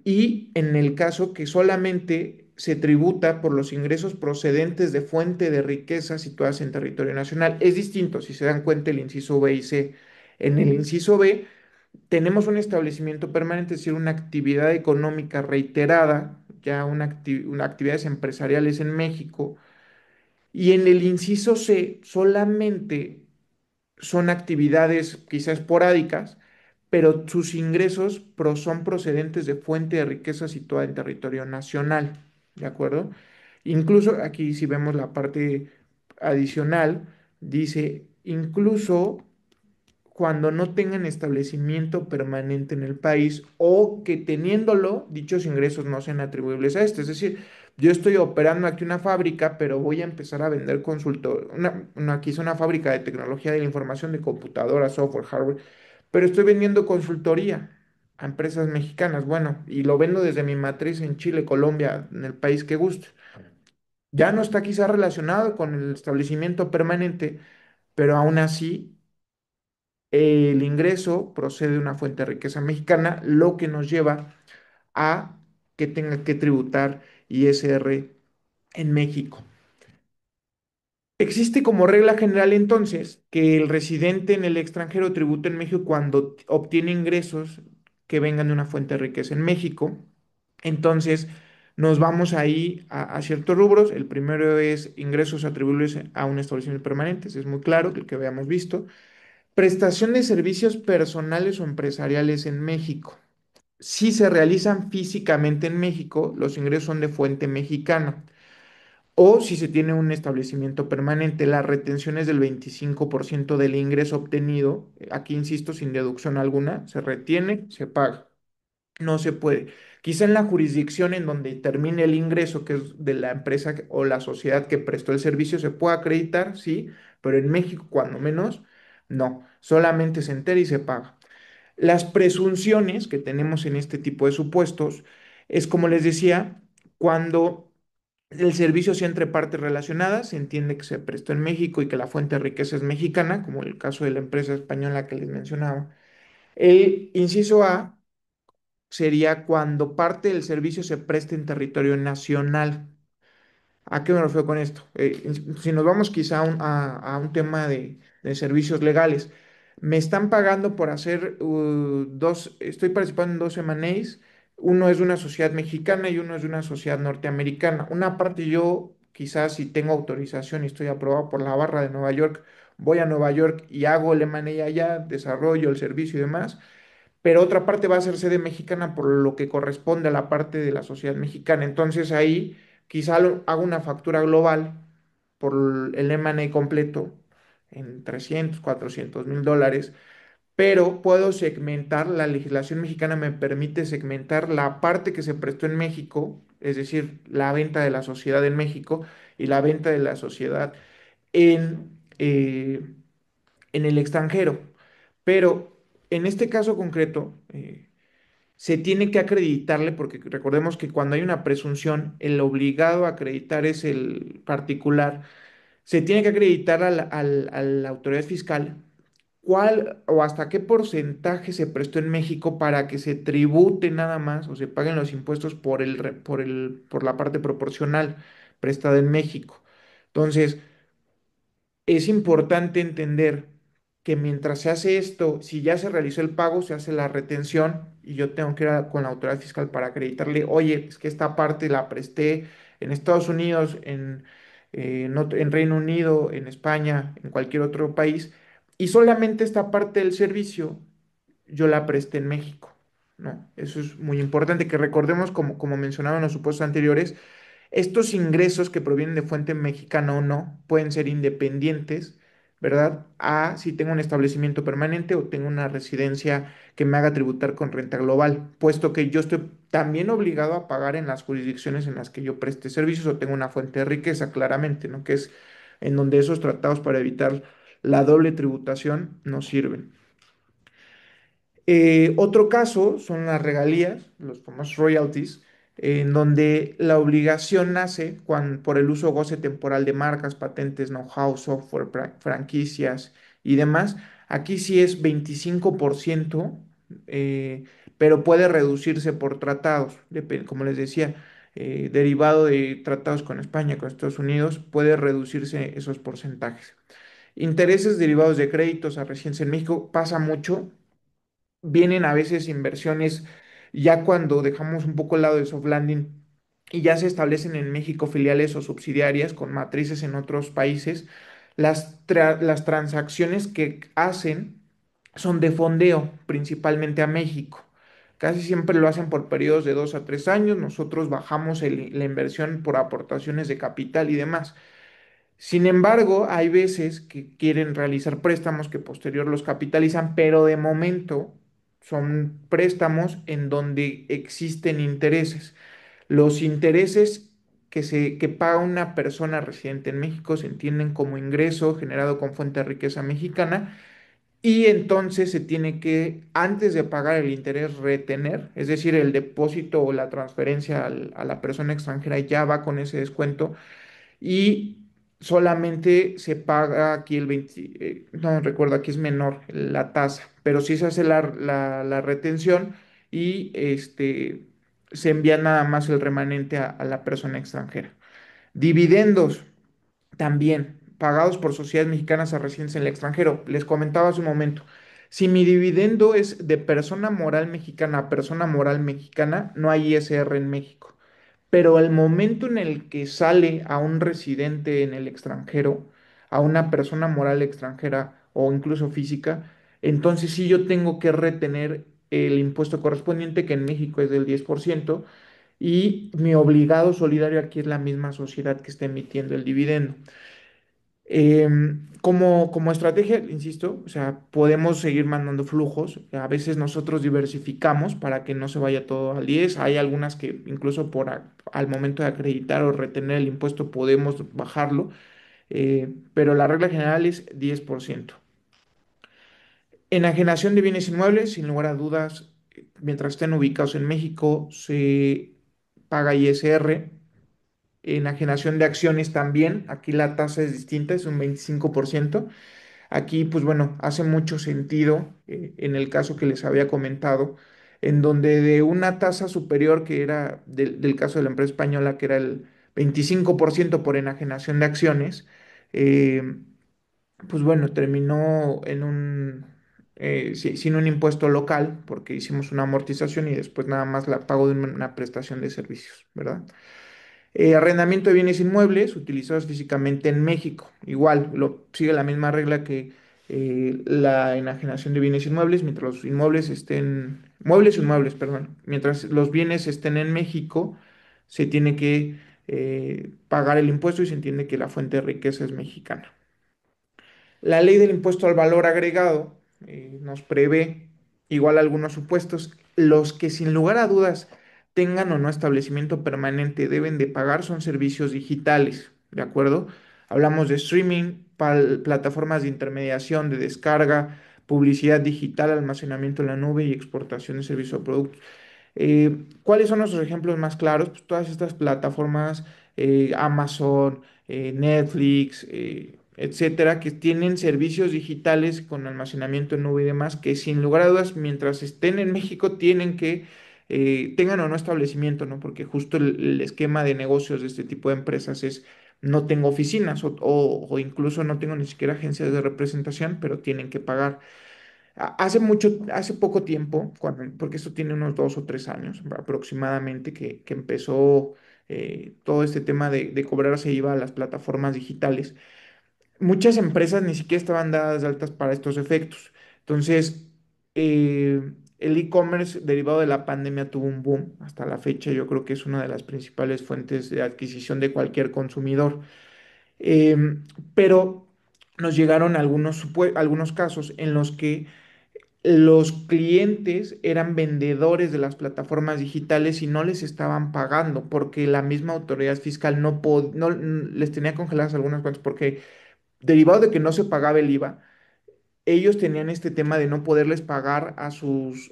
y en el caso que solamente se tributa por los ingresos procedentes de fuente de riqueza situadas en territorio nacional. Es distinto, si se dan cuenta, el inciso B y C. En el inciso B tenemos un establecimiento permanente, es decir, una actividad económica reiterada, ya actividades empresariales en México, y en el inciso C solamente son actividades quizás esporádicas, pero sus ingresos son procedentes de fuente de riqueza situada en territorio nacional, ¿de acuerdo? Incluso aquí si vemos la parte adicional, dice, incluso cuando no tengan establecimiento permanente en el país o que teniéndolo, dichos ingresos no sean atribuibles a este. Es decir, yo estoy operando aquí una fábrica, pero voy a empezar a vender consultor, aquí es una fábrica de tecnología de la información de computadoras, software, hardware, pero estoy vendiendo consultoría a empresas mexicanas. Bueno, y lo vendo desde mi matriz en Chile, Colombia, en el país que guste. Ya no está quizá relacionado con el establecimiento permanente, pero aún así el ingreso procede de una fuente de riqueza mexicana, lo que nos lleva a que tenga que tributar ISR en México. Existe como regla general entonces que el residente en el extranjero tributa en México cuando obtiene ingresos que vengan de una fuente de riqueza en México. Entonces nos vamos ahí a ciertos rubros. El primero es ingresos atribuibles a un establecimiento permanente, ese es muy claro, el que habíamos visto. Prestación de servicios personales o empresariales en México. Si se realizan físicamente en México, los ingresos son de fuente mexicana. O si se tiene un establecimiento permanente, la retención es del 25% del ingreso obtenido. Aquí insisto, sin deducción alguna, se retiene, se paga. No se puede. Quizá en la jurisdicción en donde termine el ingreso, que es de la empresa o la sociedad que prestó el servicio, se puede acreditar, sí, pero en México, cuando menos, no. Solamente se entera y se paga. Las presunciones que tenemos en este tipo de supuestos es, como les decía, cuando el servicio sea entre partes relacionadas, se entiende que se prestó en México y que la fuente de riqueza es mexicana, como el caso de la empresa española que les mencionaba. El inciso A sería cuando parte del servicio se presta en territorio nacional. ¿A qué me refiero con esto? Si nos vamos quizá a un tema de servicios legales, me están pagando por hacer estoy participando en dos M&As, uno es de una sociedad mexicana y uno es de una sociedad norteamericana. Una parte yo, quizás si tengo autorización y estoy aprobado por la barra de Nueva York, voy a Nueva York y hago el M&A allá, desarrollo el servicio y demás, pero otra parte va a ser sede mexicana por lo que corresponde a la parte de la sociedad mexicana. Entonces ahí quizá hago una factura global por el M&A completo en 300, 400 mil dólares, pero puedo segmentar, la legislación mexicana me permite segmentar la parte que se prestó en México, es decir, la venta de la sociedad en México y la venta de la sociedad en, eh, en el extranjero. Pero en este caso concreto, se tiene que acreditarle, porque recordemos que cuando hay una presunción, el obligado a acreditar es el particular. Se tiene que acreditar a la autoridad fiscal cuál o hasta qué porcentaje se prestó en México para que se tribute nada más o se paguen los impuestos por la parte proporcional prestada en México. Entonces, es importante entender que mientras se hace esto, si ya se realizó el pago, se hace la retención y yo tengo que ir con la autoridad fiscal para acreditarle, oye, es que esta parte la presté en Estados Unidos, en Reino Unido, en España, en cualquier otro país, y solamente esta parte del servicio yo la presté en México, ¿no? Eso es muy importante que recordemos, como mencionaba en los supuestos anteriores, estos ingresos que provienen de fuente mexicana o no pueden ser independientes, ¿verdad? A si tengo un establecimiento permanente o tengo una residencia que me haga tributar con renta global, puesto que yo estoy también obligado a pagar en las jurisdicciones en las que yo preste servicios o tengo una fuente de riqueza, claramente, ¿no? Que es en donde esos tratados para evitar la doble tributación nos sirven. Otro caso son las regalías, los famosos royalties, en donde la obligación nace por el uso o goce temporal de marcas, patentes, know-how, software, franquicias y demás. Aquí sí es 25%, eh, pero puede reducirse por tratados, como les decía, derivado de tratados con España, con Estados Unidos, puede reducirse esos porcentajes. Intereses derivados de créditos a residencia en México pasa mucho. Vienen a veces inversiones ya cuando dejamos un poco el lado de soft landing y ya se establecen en México filiales o subsidiarias con matrices en otros países. Las transacciones que hacen son de fondeo, principalmente a México. Casi siempre lo hacen por periodos de 2 a 3 años. Nosotros bajamos la inversión por aportaciones de capital y demás. Sin embargo, hay veces que quieren realizar préstamos que posterior los capitalizan, pero de momento son préstamos en donde existen intereses. Los intereses que paga una persona residente en México se entienden como ingreso generado con fuente de riqueza mexicana y entonces se tiene que, antes de pagar el interés, retener, es decir, el depósito o la transferencia a la persona extranjera ya va con ese descuento y solamente se paga aquí el 20, no recuerdo, aquí es menor la tasa, pero sí se hace la retención y se envía nada más el remanente a la persona extranjera. Dividendos también pagados por sociedades mexicanas a residentes en el extranjero. Les comentaba hace un momento, si mi dividendo es de persona moral mexicana a persona moral mexicana, no hay ISR en México. Pero el momento en el que sale a un residente en el extranjero, a una persona moral extranjera o incluso física, entonces sí yo tengo que retener el impuesto correspondiente, que en México es del 10%, y mi obligado solidario aquí es la misma sociedad que está emitiendo el dividendo. Como estrategia, insisto, o sea, podemos seguir mandando flujos. A veces nosotros diversificamos para que no se vaya todo al 10. Hay algunas que incluso al momento de acreditar o retener el impuesto podemos bajarlo, pero la regla general es 10%. Enajenación de bienes inmuebles, sin lugar a dudas, mientras estén ubicados en México, se paga ISR. Enajenación de acciones también, aquí la tasa es distinta, es un 25%. Aquí, pues bueno, hace mucho sentido en el caso que les había comentado, en donde de una tasa superior que era del caso de la empresa española, que era el 25% por enajenación de acciones, eh, pues bueno, terminó sin un impuesto local, porque hicimos una amortización y después nada más la pago de una prestación de servicios, ¿verdad? Arrendamiento de bienes inmuebles utilizados físicamente en México. Igual, sigue la misma regla que la enajenación de bienes inmuebles, mientras los inmuebles estén, muebles y inmuebles, perdón, mientras los bienes estén en México, se tiene que pagar el impuesto y se entiende que la fuente de riqueza es mexicana. La ley del impuesto al valor agregado nos prevé igual algunos supuestos, los que sin lugar a dudas tengan o no establecimiento permanente deben de pagar son servicios digitales, ¿de acuerdo? Hablamos de streaming, plataformas de intermediación, de descarga, publicidad digital, almacenamiento en la nube y exportación de servicios o productos. ¿Cuáles son nuestros ejemplos más claros? Pues todas estas plataformas, Amazon, Netflix, etcétera, que tienen servicios digitales con almacenamiento en nube y demás, que sin lugar a dudas, mientras estén en México, tienen que, tengan o no establecimiento, ¿no? Porque justo el esquema de negocios de este tipo de empresas es, no tengo oficinas o incluso no tengo ni siquiera agencias de representación, pero tienen que pagar. Hace poco tiempo, porque esto tiene unos 2 o 3 años aproximadamente, que empezó todo este tema de cobrarse IVA a las plataformas digitales. Muchas empresas ni siquiera estaban dadas de altas para estos efectos. Entonces, el e-commerce derivado de la pandemia tuvo un boom. Hasta la fecha, yo creo que es una de las principales fuentes de adquisición de cualquier consumidor. Pero nos llegaron algunos casos en los que los clientes eran vendedores de las plataformas digitales y no les estaban pagando porque la misma autoridad fiscal no les tenía congeladas algunas cuentas porque derivado de que no se pagaba el IVA, ellos tenían este tema de no poderles pagar a sus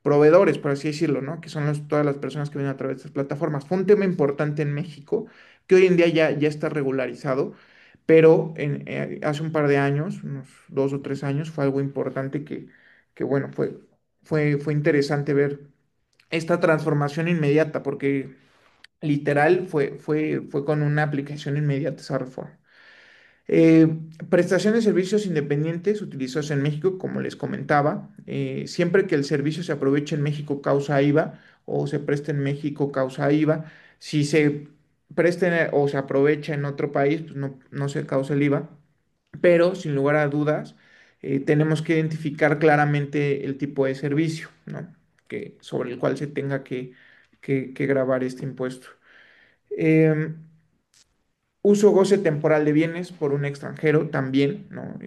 proveedores, por así decirlo, ¿no? Que son todas las personas que vienen a través de estas plataformas. Fue un tema importante en México que hoy en día ya está regularizado, pero hace un par de años, unos 2 o 3 años, fue algo importante que bueno, fue interesante ver esta transformación inmediata, porque literal fue con una aplicación inmediata esa reforma. Prestación de servicios independientes utilizados en México, como les comentaba, siempre que el servicio se aproveche en México causa IVA o se preste en México causa IVA. Si se presta o se aprovecha en otro país, pues no se causa el IVA, pero sin lugar a dudas, tenemos que identificar claramente el tipo de servicio, ¿no? Sobre el cual se tenga que gravar este impuesto. Em, Uso goce temporal de bienes por un extranjero también, ¿no?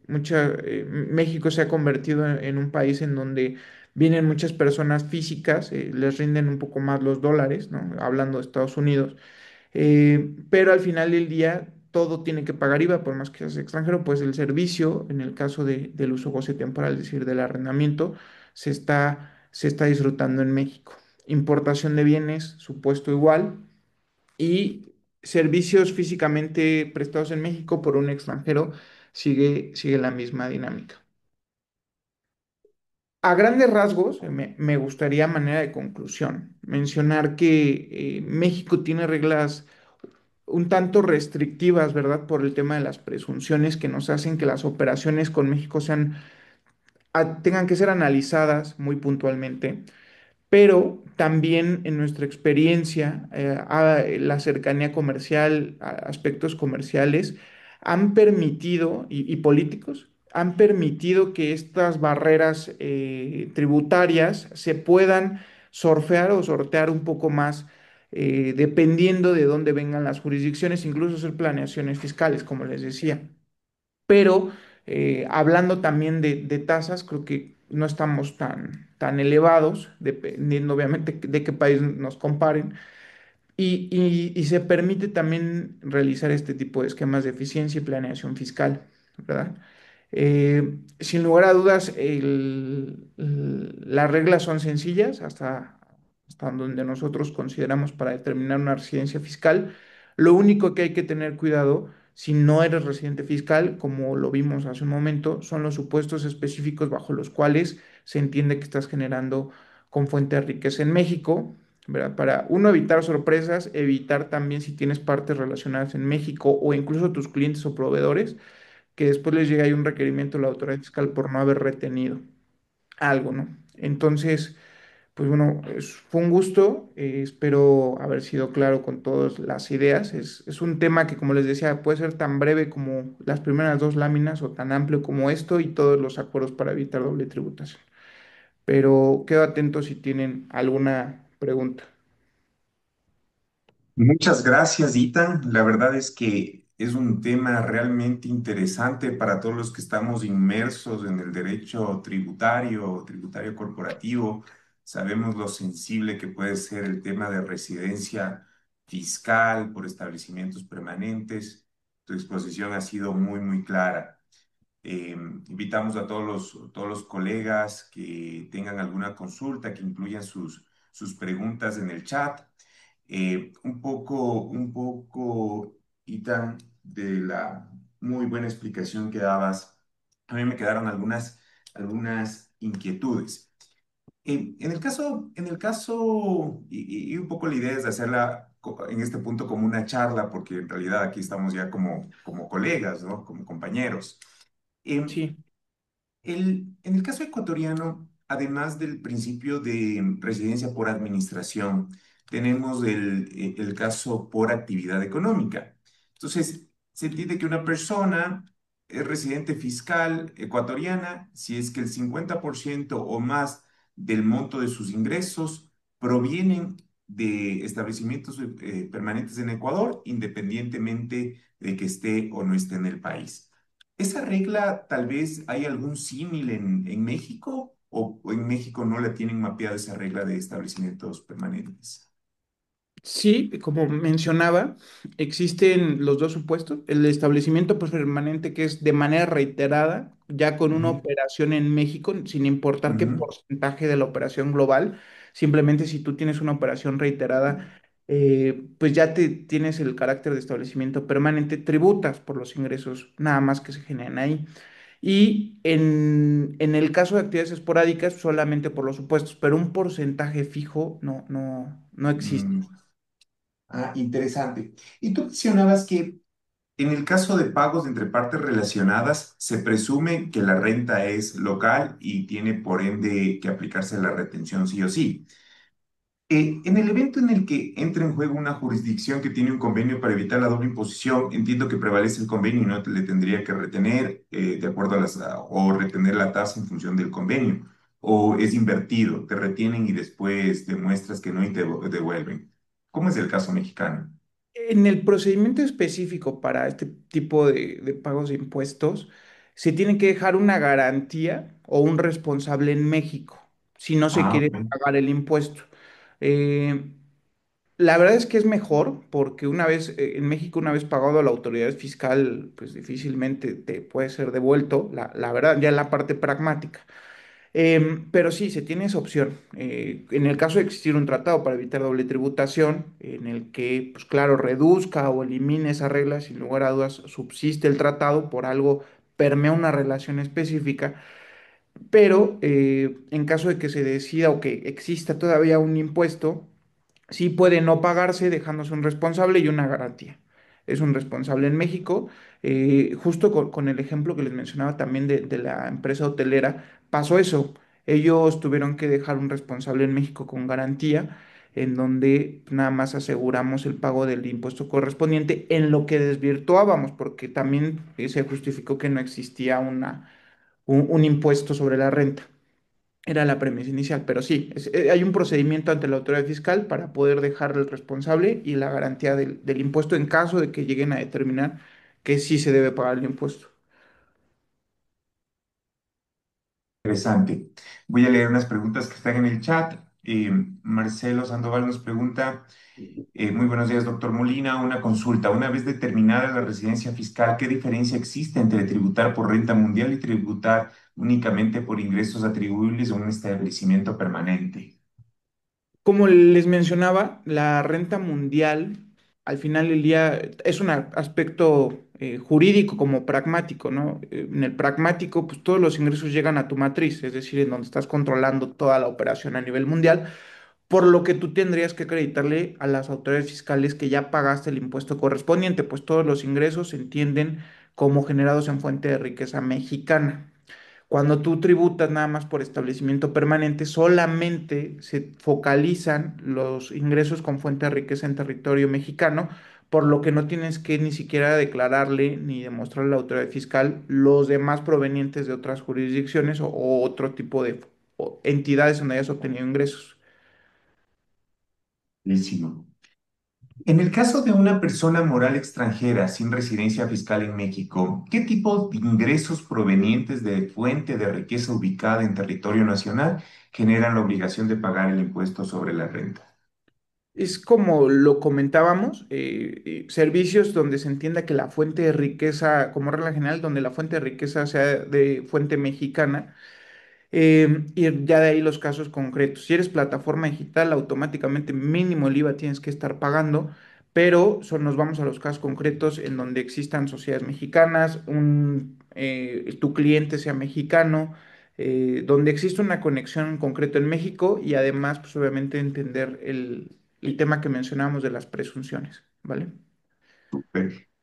México se ha convertido en un país en donde vienen muchas personas físicas, les rinden un poco más los dólares, ¿no? Hablando de Estados Unidos, pero al final del día todo tiene que pagar IVA, por más que seas extranjero, pues el servicio, en el caso del uso goce temporal, es decir, del arrendamiento, se está disfrutando en México. Importación de bienes, supuesto igual, y servicios físicamente prestados en México por un extranjero sigue la misma dinámica. A grandes rasgos, me gustaría, a manera de conclusión, mencionar que México tiene reglas un tanto restrictivas, ¿verdad? Por el tema de las presunciones que nos hacen que las operaciones con México tengan que ser analizadas muy puntualmente, pero también en nuestra experiencia, la cercanía comercial, aspectos comerciales, han permitido, y políticos, han permitido que estas barreras tributarias se puedan surfear o sortear un poco más, dependiendo de dónde vengan las jurisdicciones, incluso hacer planeaciones fiscales, como les decía. Pero hablando también de tasas, creo que no estamos tan elevados, dependiendo obviamente de qué país nos comparen, y se permite también realizar este tipo de esquemas de eficiencia y planeación fiscal, ¿verdad? Sin lugar a dudas, las reglas son sencillas hasta donde nosotros consideramos para determinar una residencia fiscal. Lo único que hay que tener cuidado, si no eres residente fiscal, como lo vimos hace un momento, son los supuestos específicos bajo los cuales se entiende que estás generando con fuente de riqueza en México, ¿verdad? Para uno evitar sorpresas, evitar también si tienes partes relacionadas en México o incluso tus clientes o proveedores, que después les llegue ahí un requerimiento a la autoridad fiscal por no haber retenido algo, ¿no? Entonces, pues bueno, fue un gusto, espero haber sido claro con todas las ideas. Es un tema que, como les decía, puede ser tan breve como las primeras dos láminas o tan amplio como esto y todos los acuerdos para evitar doble tributación. Pero quedo atento si tienen alguna pregunta. Muchas gracias, Itan. La verdad es que es un tema realmente interesante para todos los que estamos inmersos en el derecho tributario, tributario corporativo. Sabemos lo sensible que puede ser el tema de residencia fiscal por establecimientos permanentes. Tu exposición ha sido muy, muy clara. Invitamos a todos los colegas que tengan alguna consulta, que incluyan sus preguntas en el chat. Un poco, Itan, de la muy buena explicación que dabas, a mí me quedaron algunas inquietudes. En el caso, y un poco la idea es de hacerla en este punto como una charla, porque en realidad aquí estamos ya como colegas, ¿no? Como compañeros. Em, Sí. en el caso ecuatoriano, además del principio de residencia por administración, tenemos el caso por actividad económica. Entonces, se entiende que una persona es residente fiscal ecuatoriana si es que el 50% o más del monto de sus ingresos provienen de establecimientos permanentes en Ecuador, independientemente de que esté o no esté en el país. ¿Esa regla tal vez hay algún símil en México o en México no la tienen mapeada esa regla de establecimientos permanentes? Sí, como mencionaba, existen los dos supuestos. El establecimiento permanente que es de manera reiterada, ya con una Ujú, operación en México, sin importar qué ujú. porcentaje de la operación global, simplemente si tú tienes una operación reiterada, pues ya tienes el carácter de establecimiento permanente, tributas por los ingresos nada más que se generan ahí. Y en el caso de actividades esporádicas, solamente por los supuestos, pero un porcentaje fijo no existe. Mm. Interesante. Y tú mencionabas que en el caso de pagos entre partes relacionadas, se presume que la renta es local y tiene por ende que aplicarse la retención sí o sí. En el evento en el que entra en juego una jurisdicción que tiene un convenio para evitar la doble imposición, entiendo que prevalece el convenio y no le tendría que retener de acuerdo o retener la tasa en función del convenio. O es invertido, te retienen y después demuestras que no y te devuelven. ¿Cómo es el caso mexicano? En el procedimiento específico para este tipo de pagos de impuestos, se tiene que dejar una garantía o un responsable en México si no se Ah, quiere ok. pagar el impuesto. Eh, la verdad es que es mejor porque una vez en México, una vez pagado a la autoridad fiscal, pues difícilmente te puede ser devuelto, la verdad, ya en la parte pragmática. Pero sí, se tiene esa opción. En el caso de existir un tratado para evitar doble tributación, en el que, pues claro, reduzca o elimine esa regla, sin lugar a dudas, subsiste el tratado por algo, permea una relación específica, pero en caso de que se decida o que exista todavía un impuesto, sí puede no pagarse dejándose un responsable y una garantía. Es un responsable en México. Justo con el ejemplo que les mencionaba también de la empresa hotelera, pasó eso. Ellos tuvieron que dejar un responsable en México con garantía, en donde nada más aseguramos el pago del impuesto correspondiente en lo que desvirtuábamos, porque también se justificó que no existía un impuesto sobre la renta. Era la premisa inicial, pero sí, hay un procedimiento ante la autoridad fiscal para poder dejar el responsable y la garantía del impuesto en caso de que lleguen a determinar que sí se debe pagar el impuesto. Interesante. Voy a leer unas preguntas que están en el chat. Marcelo Sandoval nos pregunta, muy buenos días, doctor Molina. Una consulta. Una vez determinada la residencia fiscal, ¿qué diferencia existe entre tributar por renta mundial y tributar únicamente por ingresos atribuibles a un establecimiento permanente? Como les mencionaba, la renta mundial, al final del día, es un aspecto jurídico como pragmático, ¿no? En el pragmático, pues todos los ingresos llegan a tu matriz, es decir, en donde estás controlando toda la operación a nivel mundial, por lo que tú tendrías que acreditarle a las autoridades fiscales que ya pagaste el impuesto correspondiente, pues todos los ingresos se entienden como generados en fuente de riqueza mexicana. Cuando tú tributas nada más por establecimiento permanente, solamente se focalizan los ingresos con fuente de riqueza en territorio mexicano, por lo que no tienes que ni siquiera declararle ni demostrarle a la autoridad fiscal los demás provenientes de otras jurisdicciones o otro tipo de entidades donde hayas obtenido ingresos. Buenísimo. En el caso de una persona moral extranjera sin residencia fiscal en México, ¿qué tipo de ingresos provenientes de fuente de riqueza ubicada en territorio nacional generan la obligación de pagar el impuesto sobre la renta? Es como lo comentábamos, servicios donde se entienda que la fuente de riqueza, como regla general, donde la fuente de riqueza sea de fuente mexicana, y ya de ahí los casos concretos. Si eres plataforma digital, automáticamente mínimo el IVA tienes que estar pagando, pero nos vamos a los casos concretos en donde existan sociedades mexicanas, tu cliente sea mexicano, donde existe una conexión en concreto en México y además, pues obviamente entender el tema que mencionábamos de las presunciones, ¿vale?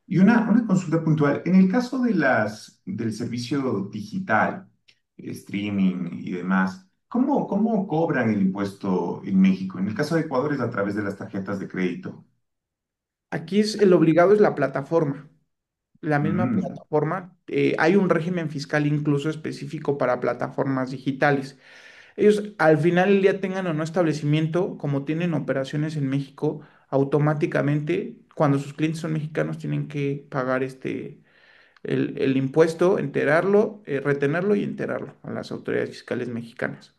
Y una consulta puntual. En el caso de del servicio digital, streaming y demás, ¿cómo cobran el impuesto en México? En el caso de Ecuador es a través de las tarjetas de crédito. Aquí el obligado es la plataforma. La misma Mm, plataforma, hay un régimen fiscal incluso específico para plataformas digitales. Ellos al final del día tengan o no establecimiento, como tienen operaciones en México, automáticamente cuando sus clientes son mexicanos tienen que pagar el impuesto, enterarlo, retenerlo y enterarlo a las autoridades fiscales mexicanas.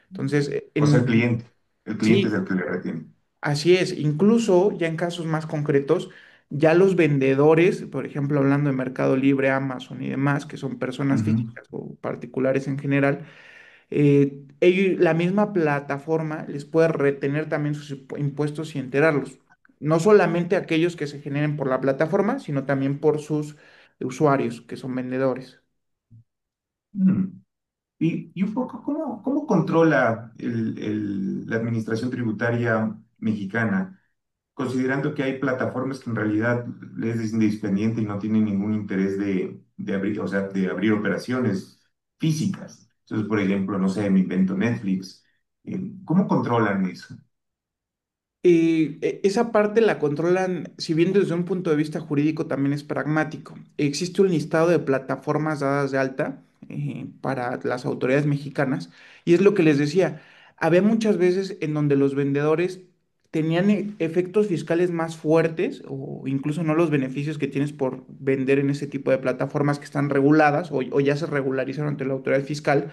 Entonces, o sea, el cliente es sí, el que le retiene. así es, incluso ya en casos más concretos, ya los vendedores, por ejemplo, hablando de Mercado Libre, Amazon y demás, que son personas Ujú. físicas o particulares en general, la misma plataforma les puede retener también sus impuestos y enterarlos. No solamente aquellos que se generen por la plataforma, sino también por sus usuarios, que son vendedores. Mm. Y un poco, ¿cómo controla la administración tributaria mexicana, considerando que hay plataformas que en realidad les es independiente y no tienen ningún interés de abrir, o sea, de abrir operaciones físicas? Entonces, por ejemplo, no sé, me invento Netflix. ¿Cómo controlan eso? Esa parte la controlan, si bien desde un punto de vista jurídico también es pragmático. Existe un listado de plataformas dadas de alta para las autoridades mexicanas y es lo que les decía. Había muchas veces en donde los vendedores tenían efectos fiscales más fuertes o incluso no los beneficios que tienes por vender en ese tipo de plataformas que están reguladas o ya se regularizaron ante la autoridad fiscal,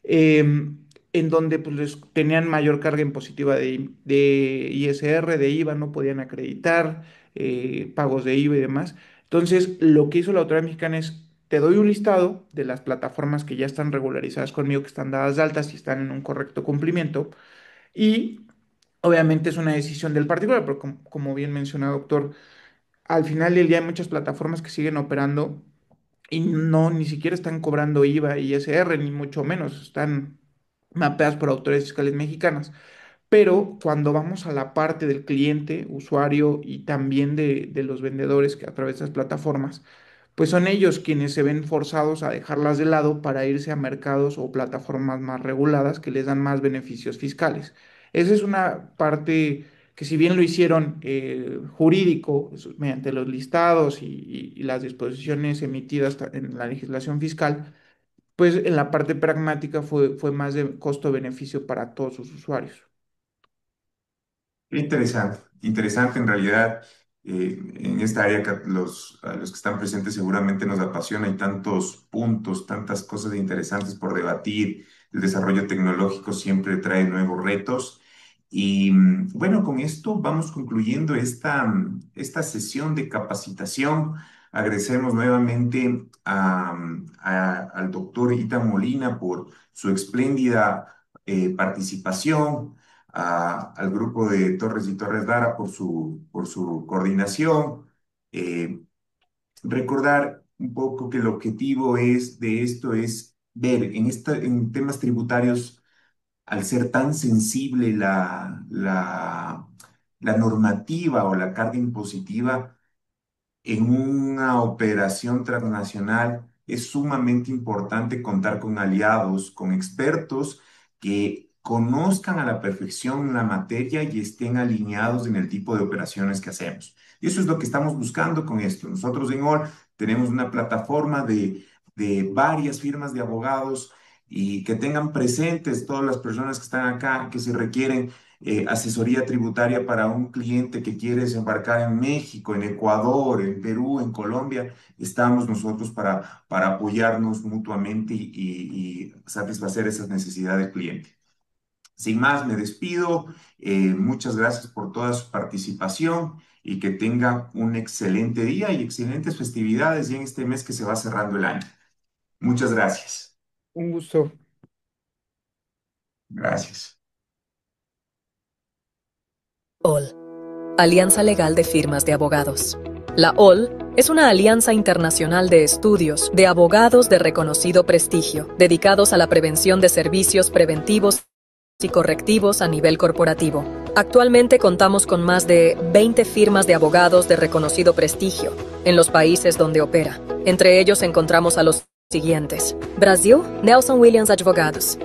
eh, en donde pues, tenían mayor carga impositiva de ISR, de IVA, no podían acreditar pagos de IVA y demás. Entonces, lo que hizo la autoridad mexicana es, te doy un listado de las plataformas que ya están regularizadas conmigo, que están dadas de altas y están en un correcto cumplimiento, y obviamente es una decisión del particular, pero como bien menciona, doctor, al final del día hay muchas plataformas que siguen operando y no, ni siquiera están cobrando IVA y ISR, ni mucho menos, están mapeadas por autoridades fiscales mexicanas. Pero cuando vamos a la parte del cliente, usuario y también de los vendedores que a través de las plataformas, pues son ellos quienes se ven forzados a dejarlas de lado para irse a mercados o plataformas más reguladas que les dan más beneficios fiscales. Esa es una parte que si bien lo hicieron jurídico, mediante los listados y las disposiciones emitidas en la legislación fiscal, pues en la parte pragmática fue más de costo-beneficio para todos sus usuarios. Qué interesante, interesante en realidad. En esta área que a los que están presentes seguramente nos apasiona. Hay tantos puntos, tantas cosas interesantes por debatir. El desarrollo tecnológico siempre trae nuevos retos. Y bueno, con esto vamos concluyendo esta sesión de capacitación. Agradecemos nuevamente al doctor Ita Molina por su espléndida participación, al grupo de Torres y Torres Lara por su coordinación. Eh, Recordar un poco que el objetivo de esto es ver en temas tributarios, al ser tan sensible la normativa o la carga impositiva, en una operación transnacional es sumamente importante contar con aliados, con expertos que conozcan a la perfección la materia y estén alineados en el tipo de operaciones que hacemos. Y eso es lo que estamos buscando con esto. Nosotros en OL tenemos una plataforma de varias firmas de abogados y que tengan presentes todas las personas que están acá, que se requieren asesoría tributaria para un cliente que quiere desembarcar en México, en Ecuador, en Perú, en Colombia. Estamos nosotros para apoyarnos mutuamente y satisfacer esas necesidades del cliente. Sin más, me despido. Muchas gracias por toda su participación y que tenga un excelente día y excelentes festividades ya en este mes que se va cerrando el año. Muchas gracias. Un gusto. Gracias. OL, Alianza Legal de Firmas de Abogados. La OL es una alianza internacional de estudios de abogados de reconocido prestigio, dedicados a la prevención de servicios preventivos y correctivos a nivel corporativo. Actualmente contamos con más de 20 firmas de abogados de reconocido prestigio en los países donde opera. Entre ellos encontramos a los siguientes: Brasil, Nelson Williams Advogados;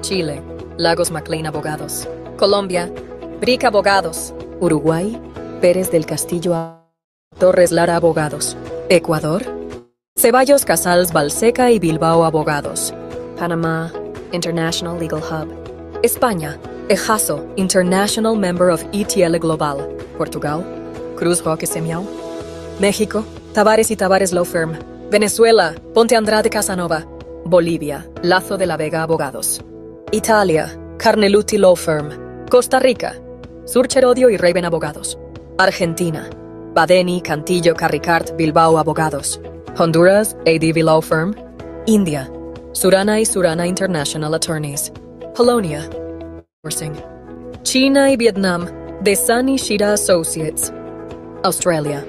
Chile, Lagos McLean Abogados; Colombia, Brick Abogados; Uruguay, Pérez del Castillo Torres Lara Abogados; Ecuador, Ceballos Casals Balseca y Bilbao Abogados; Panamá, International Legal Hub; España, EJASO, International Member of ETL Global; Portugal, Cruz Roque Semiao; México, Tavares y Tavares Law Firm; Venezuela, Ponte Andrade Casanova; Bolivia, Lazo de la Vega Abogados; Italia, Carneluti Law Firm; Costa Rica, Surcherodio y Raven Abogados; Argentina, Badeni, Cantillo, Carricart, Bilbao Abogados; Honduras, ADV Law Firm; India, Surana y Surana International Attorneys; Polonia, China y Vietnam, Desani Shida Associates; Australia,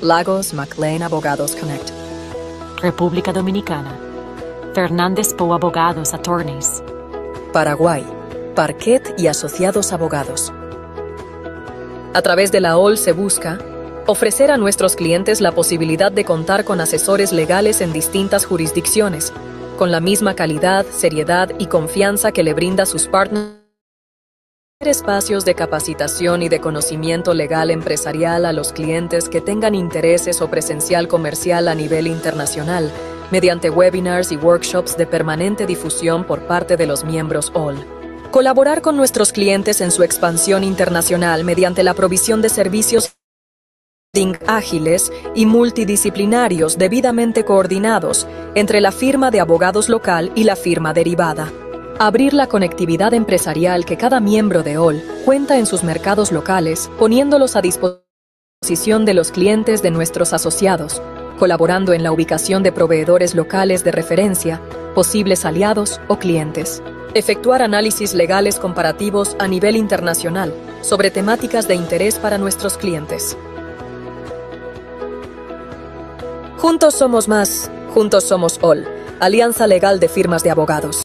Lagos McLean Abogados Connect; República Dominicana, Fernández Poe Abogados Attorneys; Paraguay, Parquet y Asociados Abogados. A través de la OL se busca ofrecer a nuestros clientes la posibilidad de contar con asesores legales en distintas jurisdicciones, con la misma calidad, seriedad y confianza que le brinda sus partners. Espacios de capacitación y de conocimiento legal empresarial a los clientes que tengan intereses o presencial comercial a nivel internacional, mediante webinars y workshops de permanente difusión por parte de los miembros OL. Colaborar con nuestros clientes en su expansión internacional mediante la provisión de servicios ágiles y multidisciplinarios debidamente coordinados entre la firma de abogados local y la firma derivada. Abrir la conectividad empresarial que cada miembro de OL cuenta en sus mercados locales, poniéndolos a disposición de los clientes de nuestros asociados, colaborando en la ubicación de proveedores locales de referencia, posibles aliados o clientes. Efectuar análisis legales comparativos a nivel internacional sobre temáticas de interés para nuestros clientes. Juntos somos más, juntos somos OL, Alianza Legal de Firmas de Abogados.